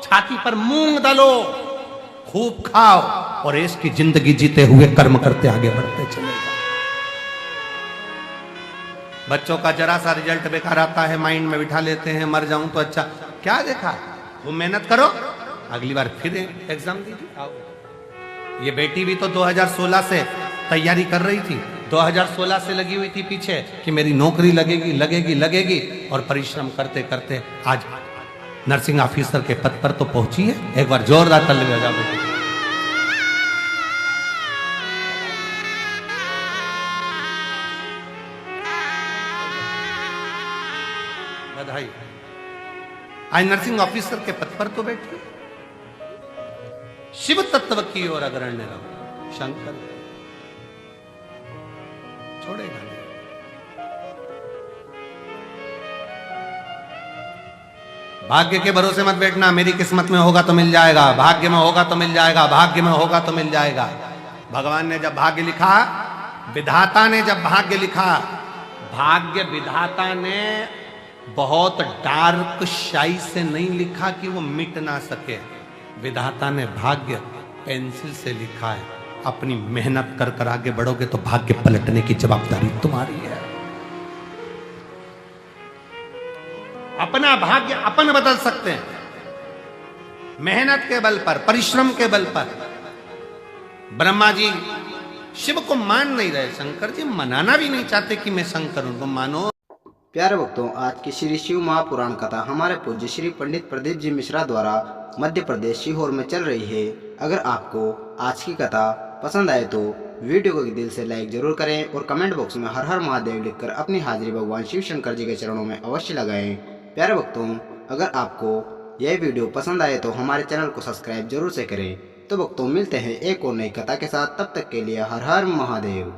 छाती पर मूंग डालो, खूब खाओ और ऐश की जिंदगी जीते हुए कर्म करते आगे बढ़ते चले जाओ। बच्चों का जरा सा रिजल्ट बेकार आता है, माइंड में बिठा लेते हैं, मर जाऊं तो अच्छा। क्या देखा, तुम मेहनत करो, अगली बार फिर एग्जाम दीजिए। आओ। ये बेटी भी तो 2016 से तैयारी कर रही थी, 2016 से लगी हुई थी पीछे कि मेरी नौकरी लगेगी लगेगी लगेगी, और परिश्रम करते करते आज नर्सिंग ऑफिसर के पद पर तो पहुंची है। एक बार जोरदार ताली बजाओ बेटी। बधाई। आज नर्सिंग ऑफिसर के पद पर तो बैठी, शिव तत्व की ओर अग्रण्य रहो। शंकर छोड़ेगा नहीं। भाग्य के भरोसे मत बैठना, मेरी किस्मत में होगा तो मिल जाएगा, भाग्य में होगा तो मिल जाएगा, भाग्य में होगा तो मिल जाएगा। भगवान ने जब भाग्य लिखा, विधाता ने जब भाग्य लिखा, भाग्य विधाता ने बहुत डार्क शाई से नहीं लिखा कि वो मिट ना सके। विधाता ने भाग्य पेंसिल से लिखा है। अपनी मेहनत कर कर आगे बढ़ोगे तो भाग्य पलटने की जवाबदारी तुम्हारी है। अपना भाग्य अपन बदल सकते हैं, मेहनत के बल पर, परिश्रम के बल पर। ब्रह्मा जी शिव को मान नहीं रहे, शंकर जी मनाना भी नहीं चाहते कि मैं शंकर हूं, तुम मानो। प्यारे भक्तों, आज की श्री शिव महापुराण कथा हमारे पूज्य श्री पंडित प्रदीप जी मिश्रा द्वारा मध्य प्रदेश सीहोर में चल रही है। अगर आपको आज की कथा पसंद आए तो वीडियो को दिल से लाइक जरूर करें और कमेंट बॉक्स में हर हर महादेव लिखकर अपनी हाजिरी भगवान शिव शंकर जी के चरणों में अवश्य लगाएं। प्यारे भक्तों, अगर आपको यह वीडियो पसंद आए तो हमारे चैनल को सब्सक्राइब जरूर से करें। तो भक्तों, मिलते हैं एक और नई कथा के साथ, तब तक के लिए हर हर महादेव।